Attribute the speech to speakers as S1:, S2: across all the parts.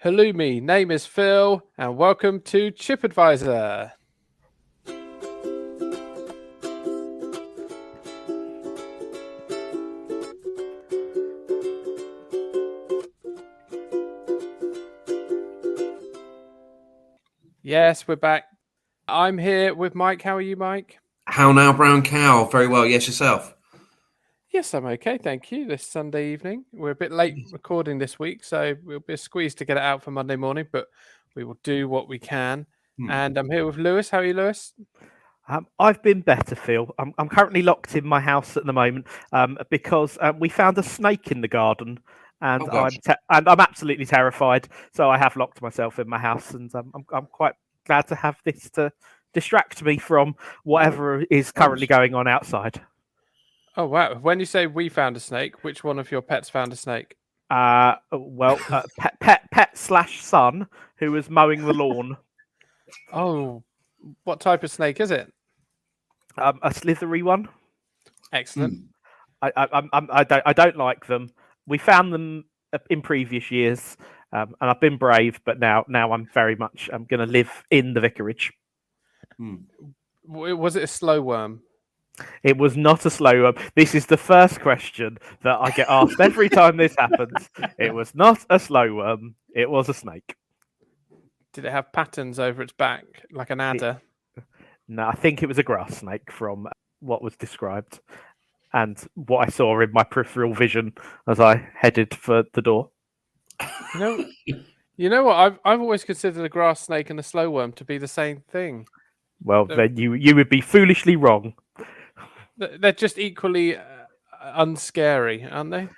S1: Halloumi, name is Phil, and welcome to Chip Advisor. Yes, we're back. I'm here with Mike. How are you, Mike?
S2: How now, brown cow? Very well. Yes, yourself?
S1: Yes, I'm okay. Thank you. This Sunday evening. We're a bit late recording this week, so we'll be squeezed to get it out for Monday morning, but we will do what we can. And I'm here with Lewis. How are you, Lewis?
S3: I've been better, Phil. I'm currently locked in my house at the moment because we found a snake in the garden, and I'm absolutely terrified. So I have locked myself in my house, and I'm quite glad to have this to distract me from whatever is currently going on outside.
S1: Oh wow! When you say we found a snake, which one of your pets found a snake?
S3: Pet / son who was mowing the lawn.
S1: Oh, what type of snake is it?
S3: A slithery one.
S1: Excellent.
S3: I don't like them. We found them in previous years, and I've been brave. But now I'm very much. I'm going to live in the vicarage.
S1: Was it a slow worm?
S3: It was not a slow worm. This is the first question that I get asked every time this happens. It was not a slow worm. It was a snake.
S1: Did it have patterns over its back like an adder?
S3: No, I think it was a grass snake from what was described and what I saw in my peripheral vision as I headed for the door.
S1: You know what? I've always considered a grass snake and a slow worm to be the same thing.
S3: Well, then you would be foolishly wrong.
S1: They're just equally unscary, aren't they?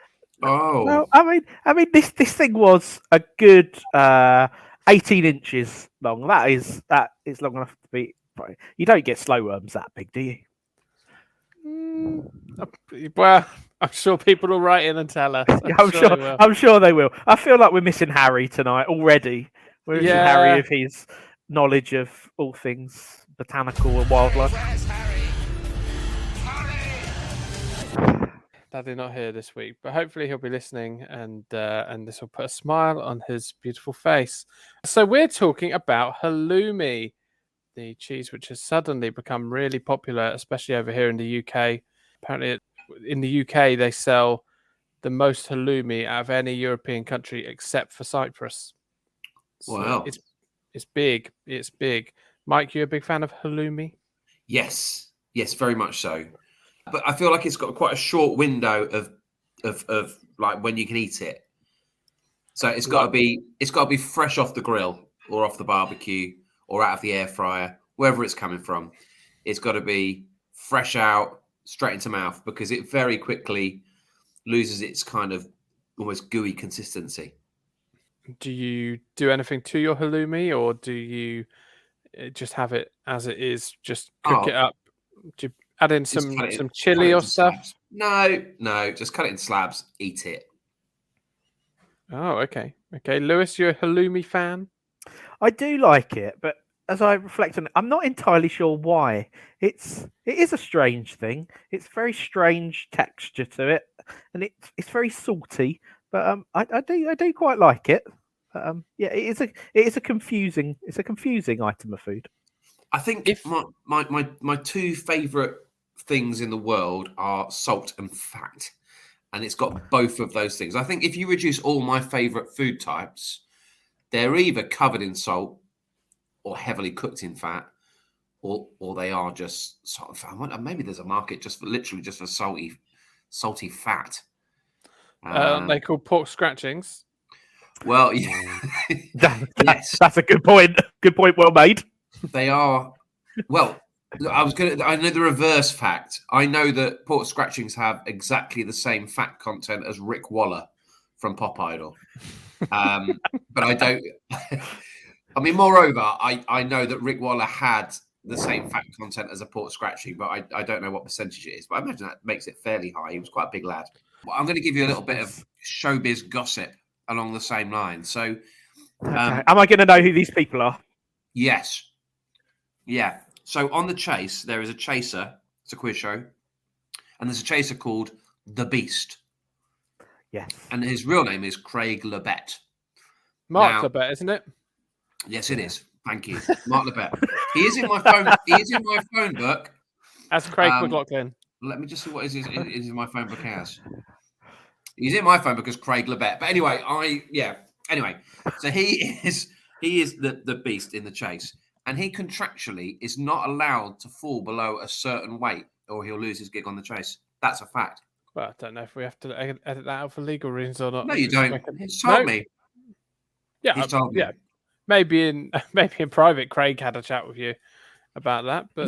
S2: Oh,
S3: well, I mean, this thing was a good 18 inches long. That is long enough to be. You don't get slow worms that big, do
S1: you? Well, I'm sure people will write in and tell us.
S3: I'm sure they will. I feel like we're missing Harry tonight already. We're missing Harry of his knowledge of all things botanical and wildlife.
S1: Sadly not here this week, but hopefully he'll be listening, and this will put a smile on his beautiful face. So we're talking about halloumi, the cheese which has suddenly become really popular, especially over here in the UK. Apparently, in the UK, they sell the most halloumi out of any European country except for Cyprus. So
S2: wow!
S1: It's big. It's big. Mike, you a big fan of halloumi?
S2: Yes, very much so. But I feel like it's got quite a short window of like when you can eat it. So it's got to be fresh off the grill or off the barbecue or out of the air fryer, wherever it's coming from. It's got to be fresh out, straight into mouth, because it very quickly loses its kind of almost gooey consistency.
S1: Do you do anything to your halloumi, or do you just have it as it is? Just cook it up? Do you add in some chili or stuff?
S2: Slabs. No, just cut it in slabs. Eat it.
S1: Oh, okay. Lewis, you're a halloumi fan?
S3: I do like it, but as I reflect on it, I'm not entirely sure why. It is a strange thing. It's very strange texture to it, and it's very salty. But I do quite like it. It is a confusing item of food.
S2: I think my two favourite things in the world are salt and fat, and it's got both of those things. I think if you reduce all my favourite food types, they're either covered in salt or heavily cooked in fat, or they are just salt and fat. Maybe there's a market just for salty fat.
S3: Um,
S1: they call pork scratchings.
S2: Well, yeah.
S3: Yes, that's a good point. Good point, well made.
S2: They are. Well, I know the reverse fact. I know that pork scratchings have exactly the same fat content as Rick Waller from Pop Idol. But I don't. I mean, moreover, I know that Rick Waller had the same fat content as a pork scratching, but I don't know what percentage it is. But I imagine that makes it fairly high. He was quite a big lad. Well, I'm going to give you a little bit of showbiz gossip along the same line. So,
S3: am I going to know who these people are?
S2: Yes. Yeah. So on The Chase, there is a chaser. It's a quiz show. And there's a chaser called The Beast.
S3: Yes.
S2: And his real name is Craig Lebet.
S1: Mark
S2: Now-
S1: Lebet, isn't it?
S2: Yes, it is. Thank you, Mark Lebet. He is in my phone. He is in my phone book.
S1: As Craig
S2: Um,
S1: McLaughlin.
S2: Let me just see what is in my phone book as. He's in my phone book as Craig Lebet. But anyway, Anyway, so he is the beast in the chase, and he contractually is not allowed to fall below a certain weight, or he'll lose his gig on the chase. That's a fact.
S1: Well, I don't know if we have to edit that out for legal reasons or not.
S2: No, you don't. He's told me.
S1: Yeah,
S2: He's told me.
S1: yeah. Maybe in private, Craig had a chat with you about that, but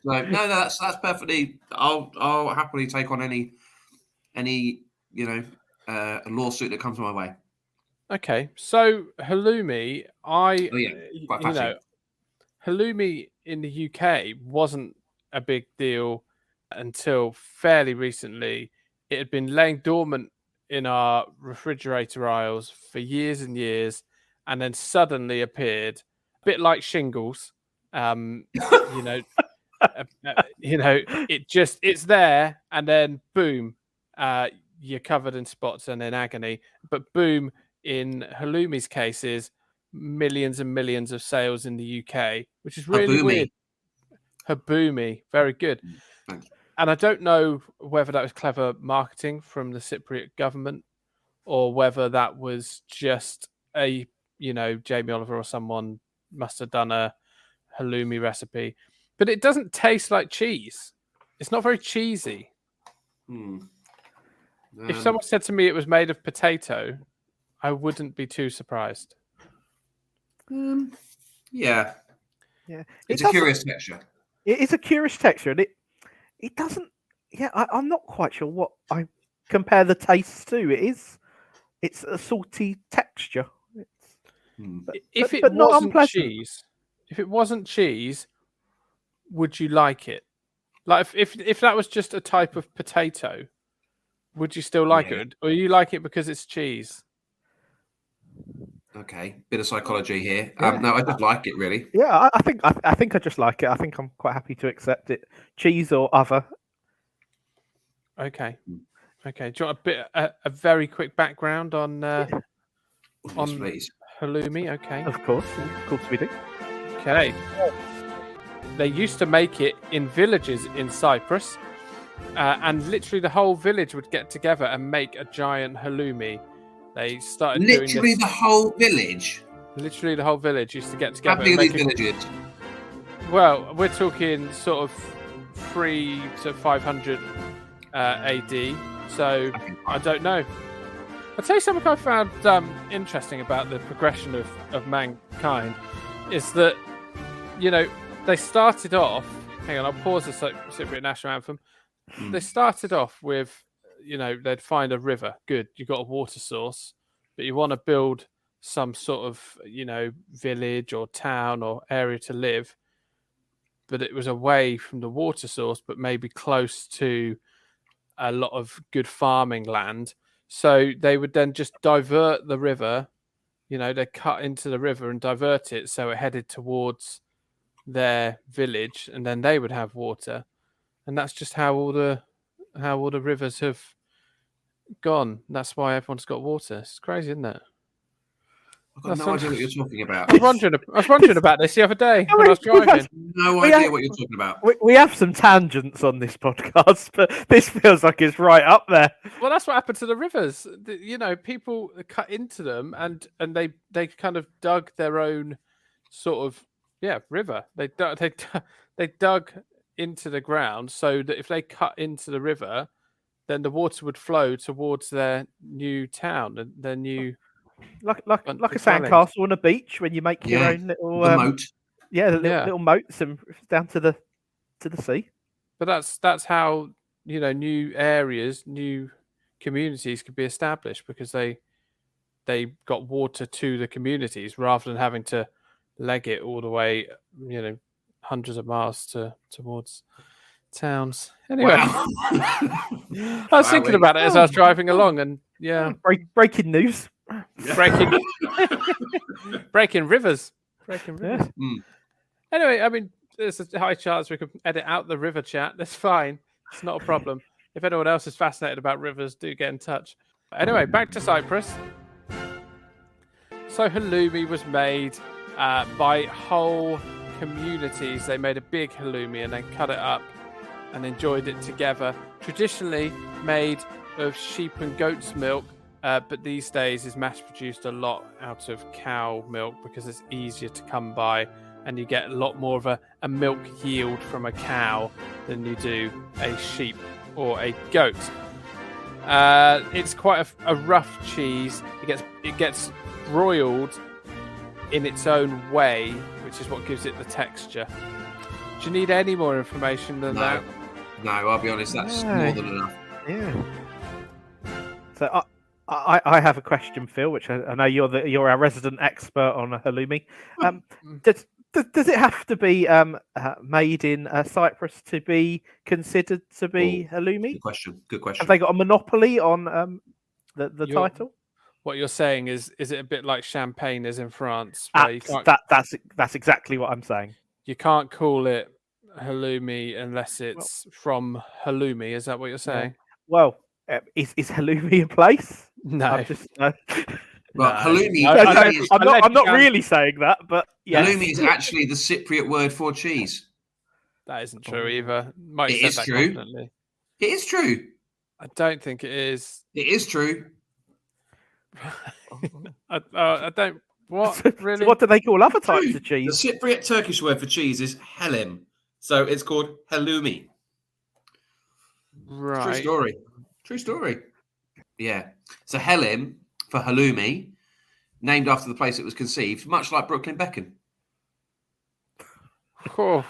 S2: No, that's perfectly. I'll happily take on any lawsuit that comes my way.
S1: okay. So halloumi,
S2: Quite fatty.
S1: halloumi in the UK wasn't a big deal until fairly recently. It had been laying dormant in our refrigerator aisles for years and years, and then suddenly appeared, a bit like shingles. It's there, and then boom, you're covered in spots and in agony. But boom, in halloumi's cases, millions and millions of sales in the UK, which is really
S2: Halloumi.
S1: weird. Halloumi, very good.
S2: Thanks.
S1: And I don't know whether that was clever marketing from the Cypriot government, or whether that was just Jamie Oliver or someone must have done a halloumi recipe. But it doesn't taste like cheese. It's not very cheesy. If someone said to me it was made of potato, I wouldn't be too surprised.
S2: Yeah. It's a curious texture.
S3: It is a curious texture, and it doesn't. Yeah, I'm not quite sure what I compare the tastes to. It's a salty texture.
S1: If it wasn't cheese, would you like it? Like if that was just a type of potato, would you still like it, or you like it because it's cheese?
S2: Okay, bit of psychology here.
S3: Yeah.
S2: No, I don't like it really.
S3: Yeah, I think I just like it. I think I'm quite happy to accept it, cheese or other.
S1: Okay. Do you want a very quick background on
S2: Yes, please.
S1: halloumi? Okay.
S3: Of course we do.
S1: Okay. They used to make it in villages in Cyprus, and literally the whole village would get together and make a giant halloumi. They started
S2: Literally
S1: doing
S2: the whole village.
S1: Literally the whole village used to get
S2: How
S1: together.
S2: big are these villages?
S1: Well, we're talking sort of 300 to 500 AD. So I don't know. I'll tell you something I found interesting about the progression of mankind is that, they started off. Hang on, I'll pause the Cypriot national anthem. They started off with, they'd find a river. Good, you've got a water source, but you want to build some sort of, village or town or area to live. But it was away from the water source, but maybe close to a lot of good farming land. So they would then just divert the river. They cut into the river and divert it so it headed towards their village, and then they would have water. And that's just how all the rivers have gone. That's why everyone's got water. It's crazy, isn't it?
S2: I've got no idea what you're talking about.
S1: I was wondering about this the other day when I was driving.
S2: No idea what you're talking about.
S3: We have some tangents on this podcast, but this feels like it's right up there.
S1: Well, that's what happened to the rivers. People cut into them, and they kind of dug their own sort of river. They dug into the ground so that if they cut into the river, then the water would flow towards their new town and their new.
S3: Like a sandcastle on a beach when you make your own little
S2: moat.
S3: Yeah, little moats and down to the sea.
S1: But that's how new areas, new communities could be established, because they got water to the communities rather than having to leg it all the way, hundreds of miles towards towns. Anyway,
S2: Wow.
S1: I was thinking about it as I was driving along, and
S3: breaking news.
S1: Breaking rivers. Anyway, I mean, there's a high chance we could edit out the river chat. That's fine. It's not a problem. If anyone else is fascinated about rivers, do get in touch. Anyway, back to Cyprus. So halloumi was made by whole communities. They made a big halloumi and then cut it up and enjoyed it together. Traditionally made of sheep and goat's milk, but these days is mass produced a lot out of cow milk because it's easier to come by, and you get a lot more of a milk yield from a cow than you do a sheep or a goat. It's quite a rough cheese. It gets broiled in its own way, which is what gives it the texture. Do you need any more information than that?
S2: No, I'll be honest, that's more than enough.
S3: Yeah. So I have a question, Phil, which I know you're our resident expert on halloumi. Does it have to be made in Cyprus to be considered to be halloumi?
S2: Good question.
S3: Have they got a monopoly on the title?
S1: What you're saying is it a bit like champagne is in France?
S3: That's exactly what I'm saying.
S1: You can't call it halloumi unless it's from halloumi. Is that what you're saying?
S3: Well, is halloumi a place?
S1: No.
S2: Well, halloumi.
S3: I'm not really saying that, but yes.
S2: Halloumi is actually the Cypriot word for cheese.
S1: That isn't true either.
S2: It is true. It is true.
S1: I don't think it is.
S2: It is true.
S1: I don't. What really?
S3: So what do they call other types of cheese?
S2: The Cypriot Turkish word for cheese is helim, so it's called halloumi.
S1: Right.
S2: True story. Yeah. So helim for halloumi, named after the place it was conceived, much like Brooklyn Beckham.
S1: Oh.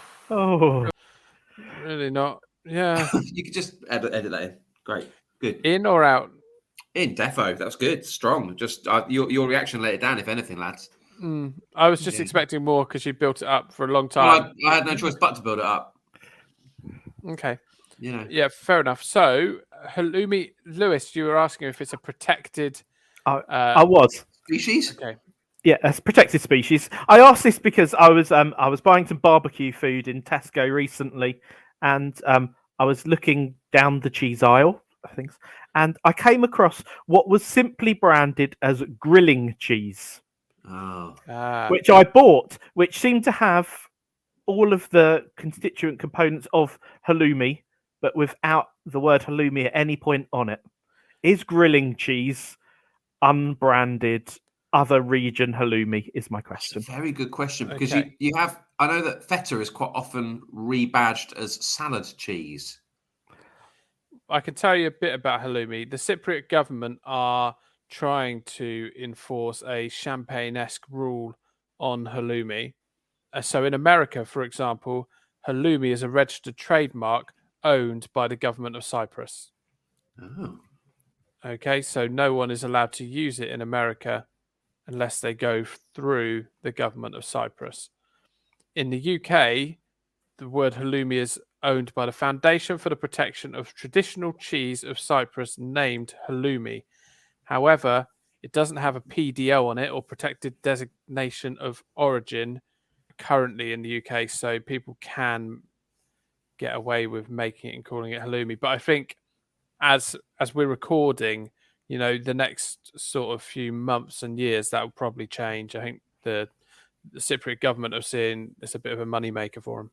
S1: Really not. Yeah.
S2: You could just edit that in. Great. Good.
S1: In or out?
S2: In, defo. That was good. Strong. Just your reaction let it down, if anything, lads.
S1: I was just expecting more because you built it up for a long time.
S2: Well, I had no choice but to build it up.
S1: Okay.
S2: Yeah,
S1: fair enough. So, halloumi, Lewis, you were asking if it's a protected...
S3: I was.
S2: Species?
S1: Okay.
S3: Yeah, a protected species. I asked this because I was buying some barbecue food in Tesco recently, and I was looking down the cheese aisle, I think, and I came across what was simply branded as grilling cheese, which I bought, which seemed to have all of the constituent components of halloumi, but without the word halloumi at any point on it. Is grilling cheese unbranded other region halloumi is my question.
S2: That's a very good question, because you have, I know that feta is quite often rebadged as salad cheese.
S1: I can tell you a bit about halloumi. The Cypriot government are trying to enforce a champagne-esque rule on halloumi. So in America, for example, halloumi is a registered trademark owned by the government of Cyprus.
S2: Oh.
S1: Okay, so no one is allowed to use it in America unless they go through the government of Cyprus. In the UK, the word halloumi is owned by the Foundation for the Protection of Traditional Cheese of Cyprus, named Halloumi. However, it doesn't have a PDO on it or protected designation of origin currently in the UK, so people can get away with making it and calling it halloumi. But I think as we're recording, the next sort of few months and years, that will probably change. I think the Cypriot government are seeing it's a bit of a moneymaker for them.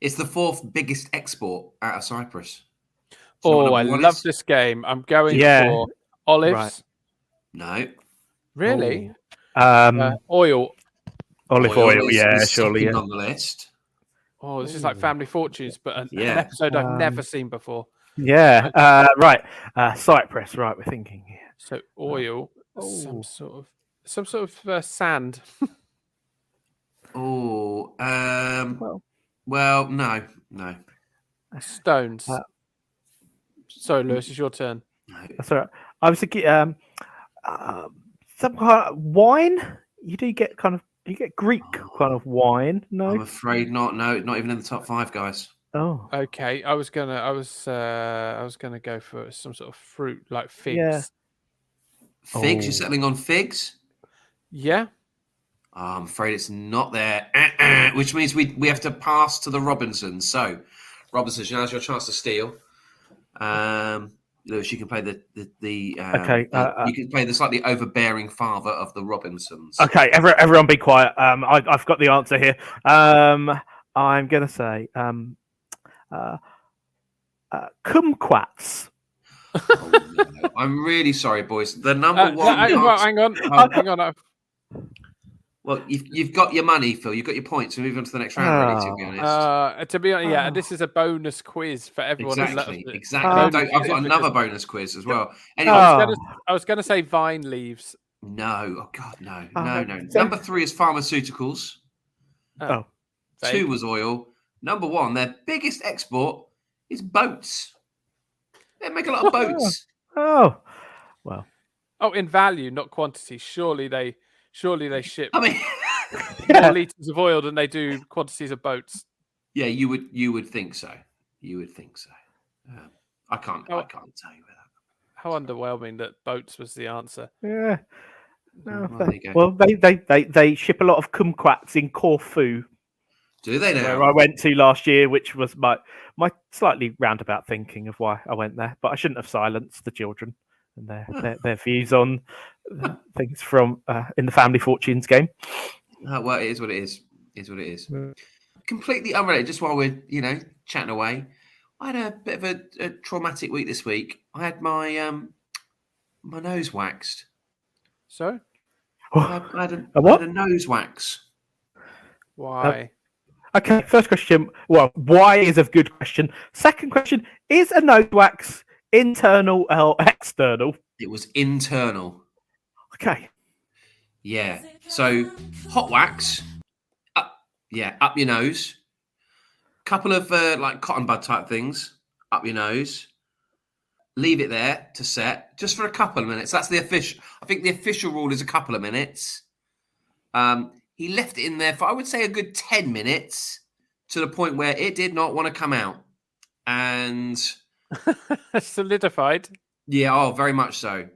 S2: It's the fourth biggest export out of Cyprus.
S1: I love this game. I'm going for olives.
S2: Right. No.
S1: Really?
S3: Oil. Olive oil, yeah, surely.
S2: On the list.
S1: Oh, this is like Family Fortunes, but an episode I've never seen before.
S3: Yeah, right. Cyprus, right, we're thinking here.
S1: So oil, some sort of sand.
S2: Well, no.
S1: Stones. Sorry, Lewis, it's your turn.
S3: No. That's all right. I was thinking some kind of wine. You get Greek kind of wine. No,
S2: I'm afraid not. No, not even in the top 5, guys.
S3: Oh,
S1: okay. I was gonna go for some sort of fruit like figs.
S3: Yeah.
S2: Figs? You're settling on figs?
S1: Yeah.
S2: I'm afraid it's not there, which means we have to pass to the Robinsons. So, Robinsons, now's your chance to steal. Lewis, you can play the
S3: Okay,
S2: you can play the slightly overbearing father of the Robinsons.
S3: Okay, everyone be quiet. I've got the answer here. I'm going to say kumquats.
S2: Oh, no. I'm really sorry, boys. The number one.
S1: Hang on.
S2: Well, you've got your money, Phil. You've got your points. We'll move on to the next round, really, to be honest.
S1: Yeah, this is a bonus quiz for everyone.
S2: Exactly.
S1: I've
S2: got another bonus quiz as well.
S1: Anyway, I was going to say vine leaves.
S2: No. Oh, God, no. No. Number 3 is pharmaceuticals. 2 was oil. Number 1, their biggest export is boats. They make a lot of boats.
S3: Well.
S1: Oh, in value, not quantity. Surely they ship
S2: more
S1: liters of oil than they do quantities of boats.
S2: Yeah, you would think so. I can't tell you that.
S1: How underwhelming that boats was the answer.
S3: Yeah. No, they ship a lot of kumquats in Corfu.
S2: Do they now?
S3: Where I went to last year, which was my slightly roundabout thinking of why I went there, but I shouldn't have silenced the children and their views on things from in the Family Fortunes game.
S2: Well, it is what it is. Completely unrelated. Just while we're chatting away, I had a bit of a traumatic week this week. I had my my nose waxed.
S1: So,
S2: I had a nose wax.
S1: Why?
S3: Okay, first question. Well, why is a good question. Second question: is a nose wax internal or external?
S2: It was internal.
S3: Okay.
S2: Yeah. So hot wax, up your nose. Couple of like cotton bud type things up your nose. Leave it there to set just for a couple of minutes. That's the official. I think the official rule is a couple of minutes. He left it in there for, I would say, a good 10 minutes to the point where it did not want to come out. And
S1: solidified.
S2: Yeah, very much so.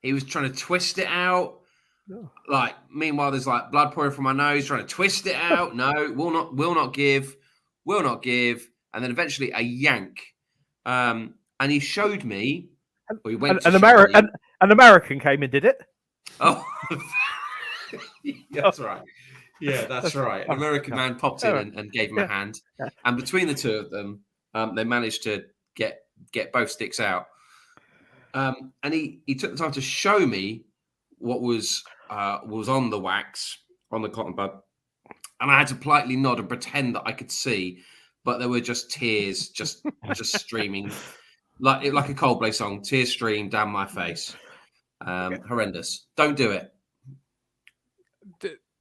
S2: He was trying to twist it out. Like, meanwhile, there's like blood pouring from my nose, trying to twist it out. No, will not give. And then eventually a yank. And he showed me.
S3: An American came and did it.
S2: Oh, that's right. Yeah, that's right. An American man popped in and gave him a hand. And between the two of them, they managed to get both sticks out. And he took the time to show me what was on the wax, on the cotton bud. And I had to politely nod and pretend that I could see, but there were just tears just streaming, like a Coldplay song. Tears streamed down my face. Horrendous. Don't do it.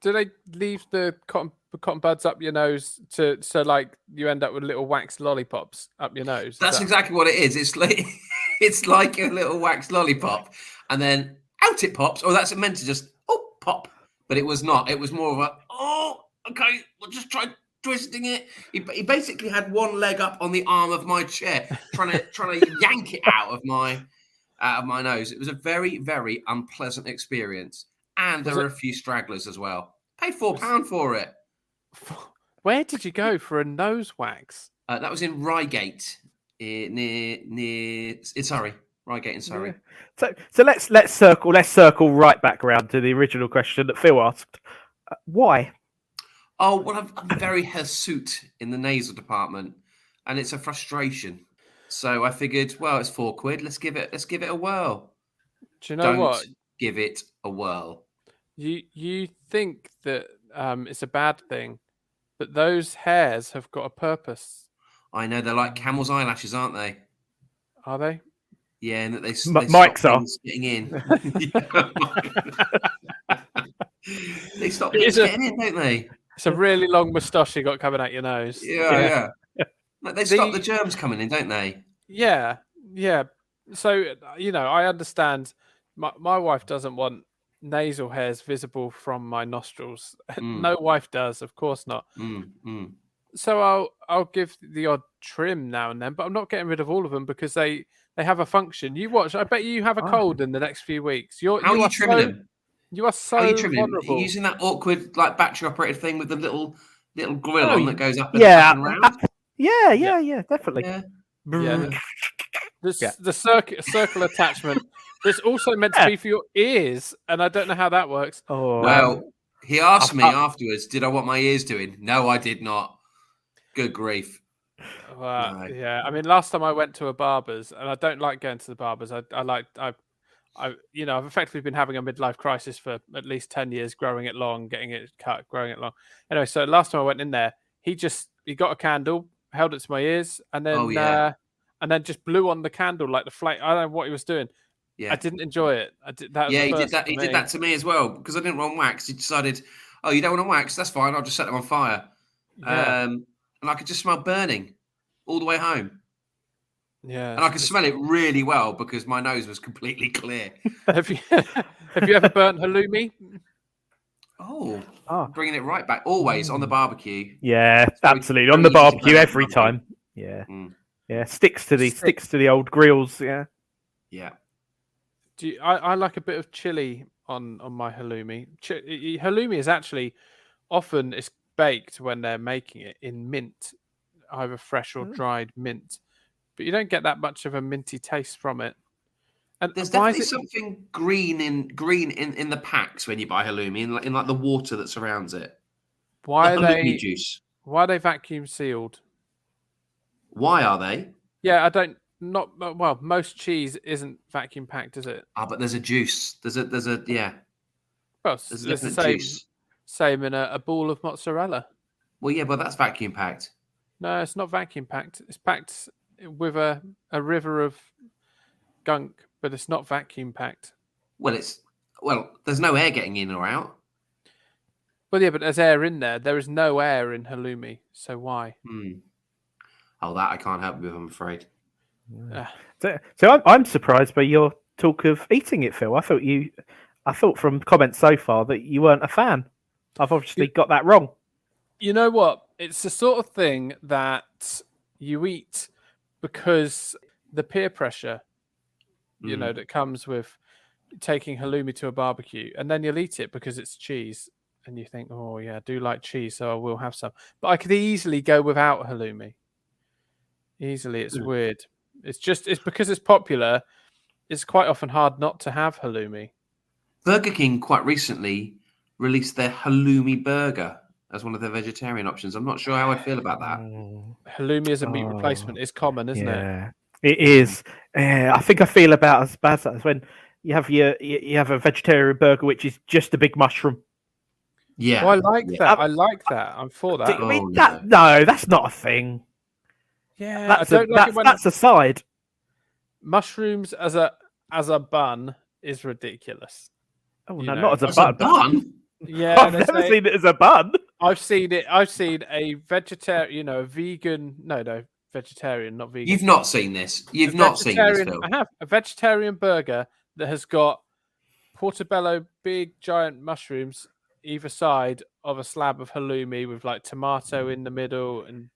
S1: Do they leave the cotton buds up your nose so like you end up with little wax lollipops up your nose?
S2: That's exactly what it is. It's like a little wax lollipop, and then out it pops. Or that's meant to just pop, but it was not. It was more of a okay. We'll just try twisting it. He basically had one leg up on the arm of my chair, trying to yank it out of my nose. It was a very, very unpleasant experience, and there were a few stragglers as well. Paid £4 for it.
S1: Where did you go for a nose wax?
S2: That was in Reigate, near Surrey. Reigate in Surrey.
S3: Yeah. So let's circle right back around to the original question that Phil asked. Why?
S2: Oh well, I'm very hirsute in the nasal department, and it's a frustration. So I figured, well, it's £4. Let's give it a whirl.
S1: Do you know what?
S2: Give it a whirl.
S1: You think that it's a bad thing, but those hairs have got a purpose.
S2: I know, they're like camel's eyelashes, aren't they?
S1: Are they?
S2: Yeah, and that they
S3: Mike's
S2: stop things getting in. They stop things getting in, don't they?
S1: It's a really long moustache you got coming out your nose.
S2: Yeah. Like they stop the germs coming in, don't they?
S1: Yeah. So, I understand. My wife doesn't want nasal hairs visible from my nostrils. No wife does, of course not. So I'll give the odd trim now and then, but I'm not getting rid of all of them because they have a function. You watch. I bet you have a cold in the next few weeks.
S2: How are you trimming them?
S1: You are so vulnerable.
S2: Are you using that awkward like battery operated thing with the little grill on that goes up and around?
S3: Yeah, definitely.
S1: Yeah. the circle attachment that's also meant to be for your ears, and I don't know how that works.
S3: Oh,
S2: well, he asked me afterwards, "Did I want my ears doing?" No, I did not. Good grief. No.
S1: Yeah. I mean, last time I went to a barber's, and I don't like going to the barber's. I've effectively been having a midlife crisis for at least 10 years, growing it long, getting it cut, growing it long. Anyway, so last time I went in there, he got a candle, held it to my ears, and then just blew on the candle like the flame. I don't know what he was doing. Yeah. I didn't enjoy it. He did that.
S2: He did that to me as well because I didn't want wax. He decided, "Oh, you don't want to wax? That's fine. I'll just set them on fire." Yeah. And I could just smell burning all the way home.
S1: Yeah,
S2: and I could smell it really well because my nose was completely clear.
S1: Have you ever burnt halloumi?
S2: Oh, bringing it right back. Always on the barbecue.
S3: Yeah, absolutely on the barbecue every time. Yeah, yeah. Sticks to the old grills. Yeah,
S2: yeah.
S1: I like a bit of chili on my halloumi. Halloumi is actually often it's baked when they're making it in mint, either fresh or dried mint. But you don't get that much of a minty taste from it. And
S2: there's definitely something green in the packs when you buy halloumi, in like the water that surrounds it.
S1: Why
S2: the
S1: are they
S2: juice?
S1: Why are they vacuum sealed?
S2: Why are they?
S1: Yeah, I don't. Well, most cheese isn't vacuum packed, is it?
S2: But there's a juice. There's a yeah.
S1: Well, there's the same in a ball of mozzarella.
S2: Well, yeah, but that's vacuum packed.
S1: No, it's not vacuum packed. It's packed with a river of gunk, but it's not vacuum packed.
S2: Well, there's no air getting in or out.
S1: Well, yeah, but there's air in there. There is no air in halloumi, so why?
S2: Oh, that I can't help with, I'm afraid.
S3: So I'm surprised by your talk of eating it, Phil. I thought from comments so far that you weren't a fan. I've obviously got that wrong.
S1: You know what? It's the sort of thing that you eat because the peer pressure, that comes with taking halloumi to a barbecue, and then you'll eat it because it's cheese, and you think, oh yeah, I do like cheese, so I will have some. But I could easily go without halloumi. Easily, it's weird. It's because it's popular. It's quite often hard not to have halloumi.
S2: Burger King quite recently released their halloumi burger as one of their vegetarian options. I'm not sure how I'd feel about that.
S1: Halloumi as a meat replacement is common, isn't it?
S3: Yeah, it is. I think I feel about as bad as when you have a vegetarian burger, which is just a big mushroom.
S2: Yeah,
S1: I like that. I like that. I'm for that.
S3: No, that's not a thing.
S1: Yeah,
S3: that's a side.
S1: Mushrooms as a bun is ridiculous.
S3: Oh no, not as a bun.
S2: Yeah,
S3: I've never seen it as a bun.
S1: I've seen it. I've seen a vegetarian, a vegan. No, vegetarian, not vegan.
S2: You've not seen this. You've not seen this, Phil.
S1: I have a vegetarian burger that has got portobello, big giant mushrooms either side of a slab of halloumi with like tomato in the middle. And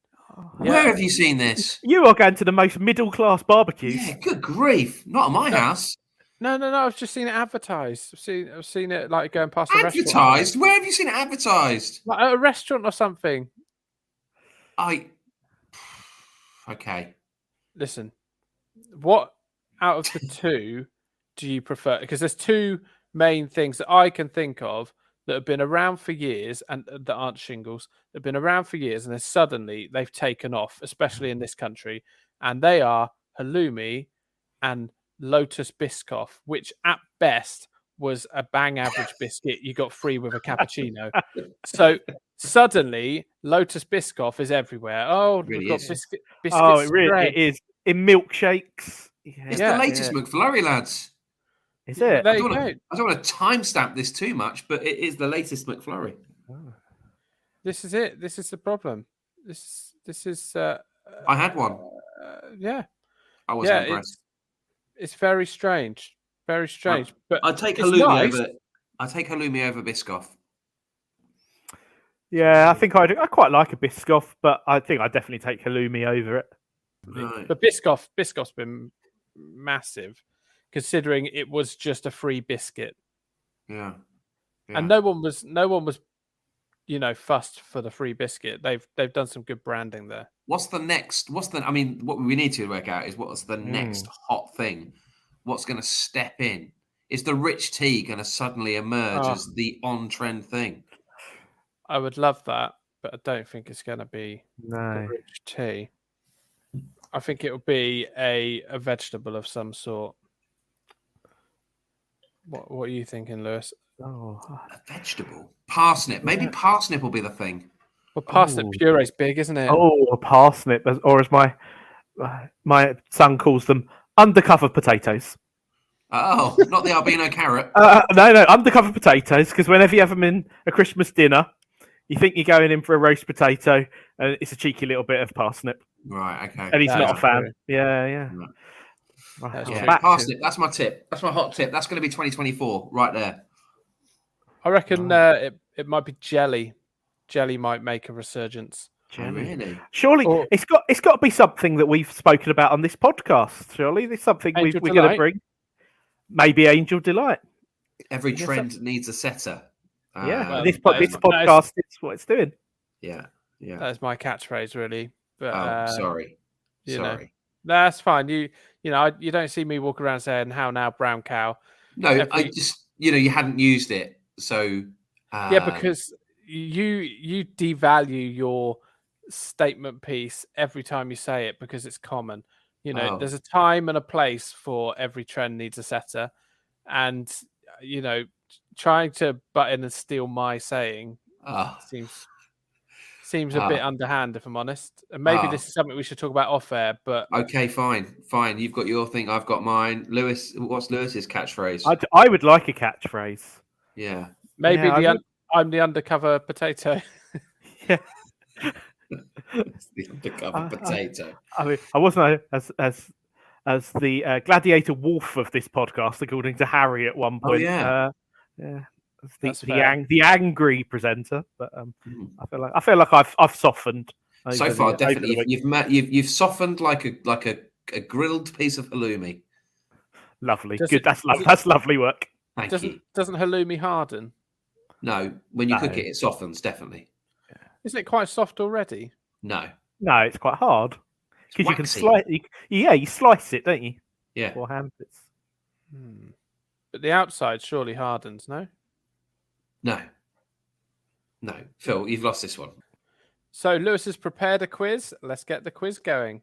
S2: where have you seen this?
S3: You are going to the most middle class barbecues.
S2: Yeah, good grief! Not at my house.
S1: No. I've just seen it advertised. I've seen it like going past a restaurant.
S2: Advertised? Where have you seen it advertised?
S1: Like at a restaurant or something.
S2: Okay.
S1: Listen, what out of the two do you prefer? Because there's two main things that I can think of that have been around for years and that aren't shingles. They've been around for years and then suddenly they've taken off, especially in this country. And they are halloumi and Lotus Biscoff, which at best was a bang average biscuit you got free with a cappuccino. So suddenly Lotus Biscoff is everywhere. Oh,
S2: really
S1: we've got
S2: is.
S1: biscuits.
S3: Oh, it is in milkshakes.
S2: It's the latest McFlurry, lads.
S3: Is it?
S1: I
S2: don't want to timestamp this too much, but it is the latest McFlurry.
S1: This is it. This is the problem. This is.
S2: I had one.
S1: Yeah.
S2: I wasn't impressed.
S1: It's very strange. Very strange. But
S2: I take halloumi over. I take halloumi over Biscoff.
S3: Yeah, I think I quite like a Biscoff, but I think I definitely take halloumi over it.
S2: Right.
S1: But Biscoff's been massive, considering it was just a free biscuit.
S2: Yeah.
S1: And no one was, fussed for the free biscuit. They've done some good branding there.
S2: What's the next? I mean, what we need to work out is what's the next hot thing? What's going to step in? Is the rich tea going to suddenly emerge as the on-trend thing?
S1: I would love that, but I don't think it's going to be the
S3: No.
S1: rich tea. I think it will be a vegetable of some sort. What are you thinking, Lewis?
S3: Oh,
S2: A vegetable? Parsnip. Maybe parsnip will be the thing.
S1: Well, parsnip puree's big, isn't it?
S3: Oh, a parsnip, or as my son calls them, undercover potatoes.
S2: Oh, not the albino carrot.
S3: No, undercover potatoes, because whenever you have them in a Christmas dinner, you think you're going in for a roast potato, and it's a cheeky little bit of parsnip.
S2: Right, okay.
S3: And he's not a fan.
S1: True.
S3: Yeah.
S1: That's
S2: Yeah,
S1: true.
S2: parsnip. That's my tip. That's my hot tip. That's going to be 2024 right there.
S1: I reckon it might be jelly. Jelly might make a resurgence.
S2: Oh, really?
S3: Surely it's got to be something that we've spoken about on this podcast. Surely there's something we're going to bring. Maybe Angel Delight.
S2: Every trend needs a setter.
S3: This podcast is what it's doing.
S2: Yeah.
S1: That's my catchphrase, really. But
S2: sorry.
S1: No, that's fine. You don't see me walk around saying "How now, brown cow."
S2: No, I just you hadn't used it, so
S1: because you devalue your statement piece every time you say it because it's common. There's a time and a place for every trend needs a setter, and trying to butt in and steal my saying seems a bit underhand, if I'm honest. And maybe this is something we should talk about off air. But
S2: okay, fine. You've got your thing, I've got mine. Lewis, what's Lewis's catchphrase?
S3: I would like a catchphrase.
S2: Yeah,
S1: maybe I'm the undercover potato.
S3: Yeah.
S2: The undercover potato.
S3: I mean, I wasn't as the gladiator wolf of this podcast, according to Harry at one point.
S2: Oh,
S3: yeah. The angry presenter, but I feel like I've softened
S2: so far. Definitely, you've softened like a grilled piece of halloumi.
S3: Lovely, good. That's lovely work.
S2: Doesn't
S1: halloumi harden?
S2: No, when you cook it, it softens definitely.
S1: Isn't it quite soft already?
S2: No,
S3: it's quite hard because you can slice. You slice it, don't you?
S2: Yeah.
S3: Beforehand,
S1: But the outside surely hardens, no?
S2: No, Phil, you've lost this one.
S1: So Lewis has prepared a quiz. Let's get the quiz going.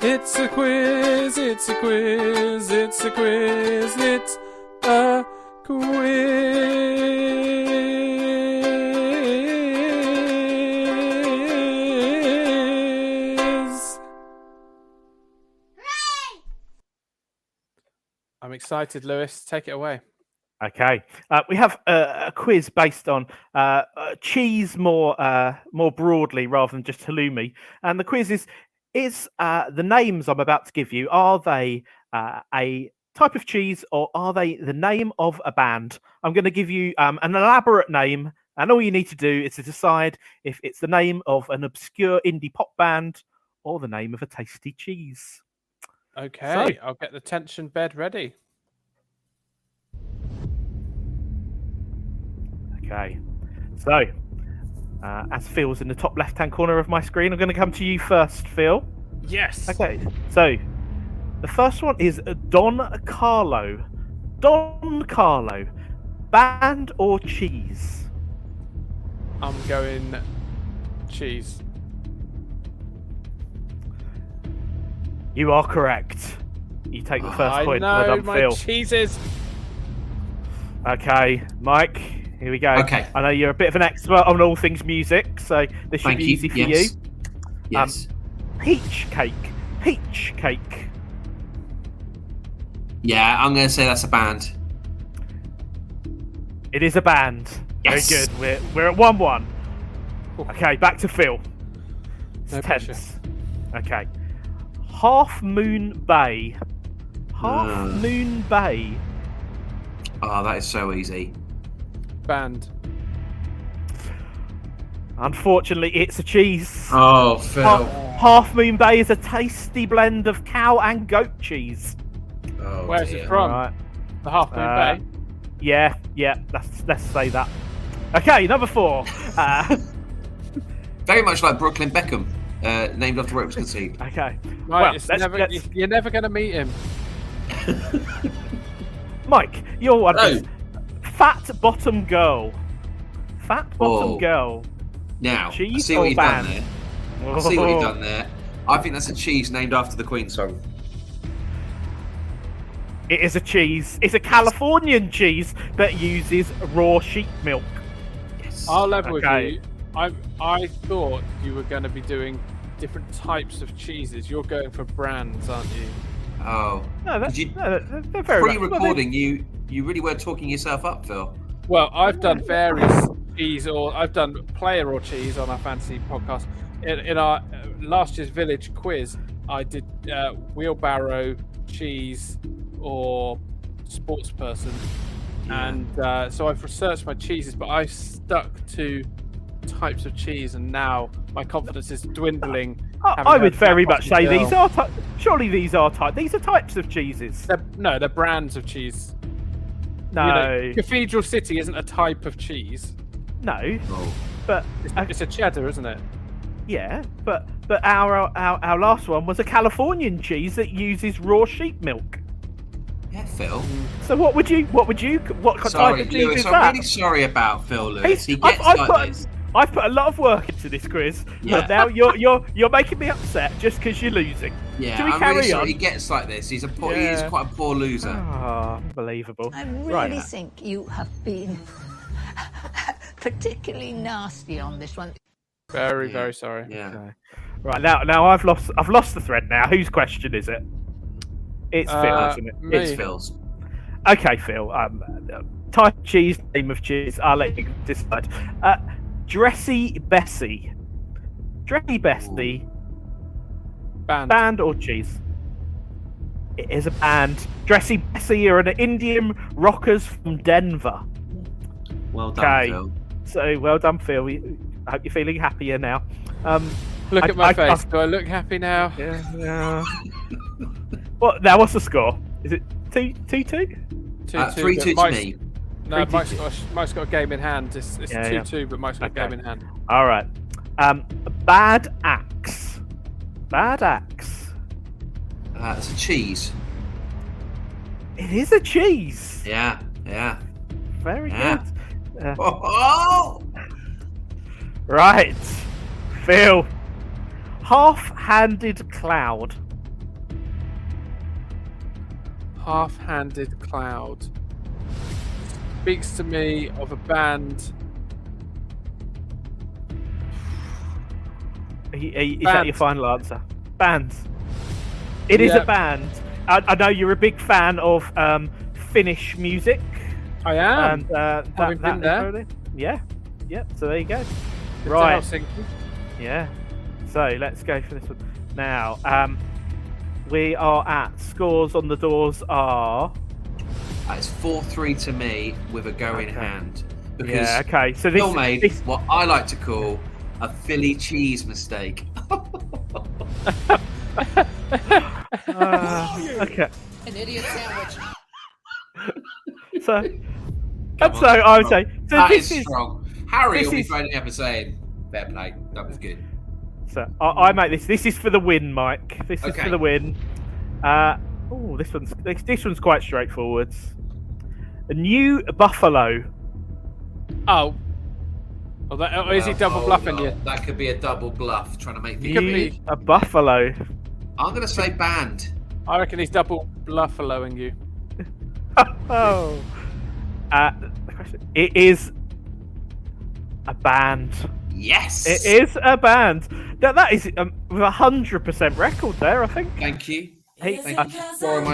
S1: It's a quiz, it's a quiz, it's a quiz, it's a quiz. I'm excited, Lewis. Take it away.
S3: Okay, we have a quiz based on cheese more broadly rather than just halloumi. And the quiz is the names I'm about to give you, are they a type of cheese or are they the name of a band? I'm going to give you an elaborate name, and all you need to do is to decide if it's the name of an obscure indie pop band or the name of a tasty cheese.
S1: Okay, I'll get the tension bed ready.
S3: Okay, so as Phil's in the top left-hand corner of my screen, I'm going to come to you first, Phil.
S1: Yes.
S3: Okay, so the first one is Don Carlo. Don Carlo, band or cheese?
S1: I'm going cheese.
S3: You are correct. You take the first point.
S1: I know
S3: well done,
S1: my
S3: Phil.
S1: cheeses.
S3: Okay, Mike. Here we go.
S2: Okay.
S3: I know you're a bit of an expert on all things music, so this should be easy for you.
S2: Yes.
S3: Peach cake. Peach cake.
S2: Yeah, I'm going to say that's a band.
S3: It is a band.
S2: Yes.
S3: Very good. We're at 1-1. Okay, back to Phil. It's
S1: No
S3: tense.
S1: pressure.
S3: Okay. Half Moon Bay. Half Moon Bay.
S2: Oh, that is so easy.
S1: Band.
S3: Unfortunately, it's a cheese.
S2: Oh, Phil.
S3: Half Moon Bay is a tasty blend of cow and goat cheese.
S2: Oh,
S1: Where's
S2: dear.
S1: it from?
S3: Right.
S1: The Half Moon Bay.
S3: Yeah. Let's say that. Okay, number 4.
S2: Very much like Brooklyn Beckham named after where it was conceived.
S3: Okay.
S1: Right,
S3: Well,
S1: you're never going to meet him.
S3: Mike, your one
S2: Hello.
S3: is Fat Bottom Girl. Fat Bottom
S2: Oh.
S3: Girl.
S2: Now, I
S3: Cheese
S2: see what
S3: or
S2: you've
S3: band?
S2: done there. I see what you've done there. I think that's a cheese named after the Queen song.
S3: It is a cheese. It's a Californian cheese that uses raw sheep milk.
S2: Yes.
S1: I'll level with
S3: Okay.
S1: you. I thought you were going to be doing different types of cheeses. You're going for brands, aren't you?
S2: Oh.
S3: No,
S2: Did you-
S3: they're very
S2: Pre-recording, you really were talking yourself up, Phil.
S1: Well, I've done various cheese, or I've done player or cheese on our fantasy podcast. In our last year's village quiz, I did wheelbarrow, cheese, or sports person, and so I've researched my cheeses, but I've stuck to types of cheese, and now my confidence is dwindling.
S3: I would very much say these are surely these are types of cheeses.
S1: They're brands of cheese.
S3: No,
S1: Cathedral City isn't a type of cheese.
S3: no,
S2: Oh.
S3: but
S1: It's a cheddar, isn't it?
S3: yeah, but our last one was a Californian cheese that uses raw sheep milk.
S2: Yeah, Phil.
S3: So what type
S2: Sorry,
S3: of cheese
S2: Lewis.
S3: is
S2: I'm
S3: that?
S2: really sorry about Phil, Lewis. He
S3: I've-
S2: gets
S3: I've
S2: like
S3: put-
S2: this.
S3: I've put a lot of work into this quiz,
S2: Yeah.
S3: but now you're making me upset just because you're losing.
S2: Yeah,
S3: Shall we
S2: I'm
S3: carry
S2: really sorry.
S3: on?
S2: He gets like this. He is
S3: Yeah.
S2: quite a poor loser.
S3: Ah, unbelievable.
S4: I really
S3: Right.
S4: think you have been particularly nasty on this one.
S1: Very, very sorry.
S2: Yeah.
S3: Okay. Right, now I've lost the thread now. Whose question is it? It's Phil, isn't it?
S1: Me.
S2: It's Phil's.
S3: Okay, Phil. Type of cheese, name of cheese. I'll let you decide. Dressy Bessie. Dressy Bessie. Band or cheese? It is a band. Dressy Bessie are an Indian rockers from Denver.
S2: Well done,
S3: Okay.
S2: Phil.
S3: So well done, Phil. I hope you're feeling happier now.
S1: Look at my
S3: I-
S1: face. Do I look happy now?
S3: Yeah. What's the score? Is it 2-2?
S1: 2-2.
S2: 3-2 to
S1: Mike's-
S2: me.
S1: No,
S3: 3-2.
S1: Mike's got a game in hand. It's
S3: Yeah,
S1: 2-2, but Mike's got a
S3: Okay.
S1: game in hand.
S3: All right. Bad axe. Bad axe.
S2: It's a cheese.
S3: It is a cheese.
S2: Yeah.
S3: Very
S2: Yeah.
S3: good.
S2: Oh!
S3: Right. Phil. Half-handed cloud.
S1: Half-handed cloud speaks to me of a band.
S3: Is that your final answer? Bands. It is
S1: Yeah.
S3: a band. I know you're a big fan of Finnish music.
S1: I am.
S3: And
S1: Having been there.
S3: probably- Yeah. So there you go.
S1: It's a
S3: Right.
S1: Helsinki.
S3: Yeah. So let's go for this one. Now, we are at scores on the doors are.
S2: It's 4-3 to me with a go in
S3: Okay.
S2: hand. Because
S3: Yeah, okay. So this,
S2: Phil made
S3: this
S2: what I like to call a Philly cheese mistake.
S3: okay.
S4: An idiot sandwich.
S3: So,
S2: Come
S3: so
S2: on,
S3: I would
S2: strong.
S3: say so.
S2: That
S3: This
S2: is
S3: is
S2: strong. Harry
S3: this
S2: will be
S3: is-
S2: phoning up and saying, fair play, that was good.
S3: so. I make this. This is for the win, Mike. This is
S2: Okay.
S3: for the win. This one's quite straightforward. A new buffalo.
S1: Oh. Or is he double bluffing you?
S2: That could be a double bluff, trying to make
S1: could
S2: people.
S1: be.
S3: A buffalo.
S2: I'm going to say band.
S1: I reckon he's double bluffaloing you.
S3: Oh. The question. It is a band.
S2: Yes.
S3: It is a band. Now that is with 100% record there, I think.
S2: Thank you.
S3: Hey,
S2: Thank you. Pouring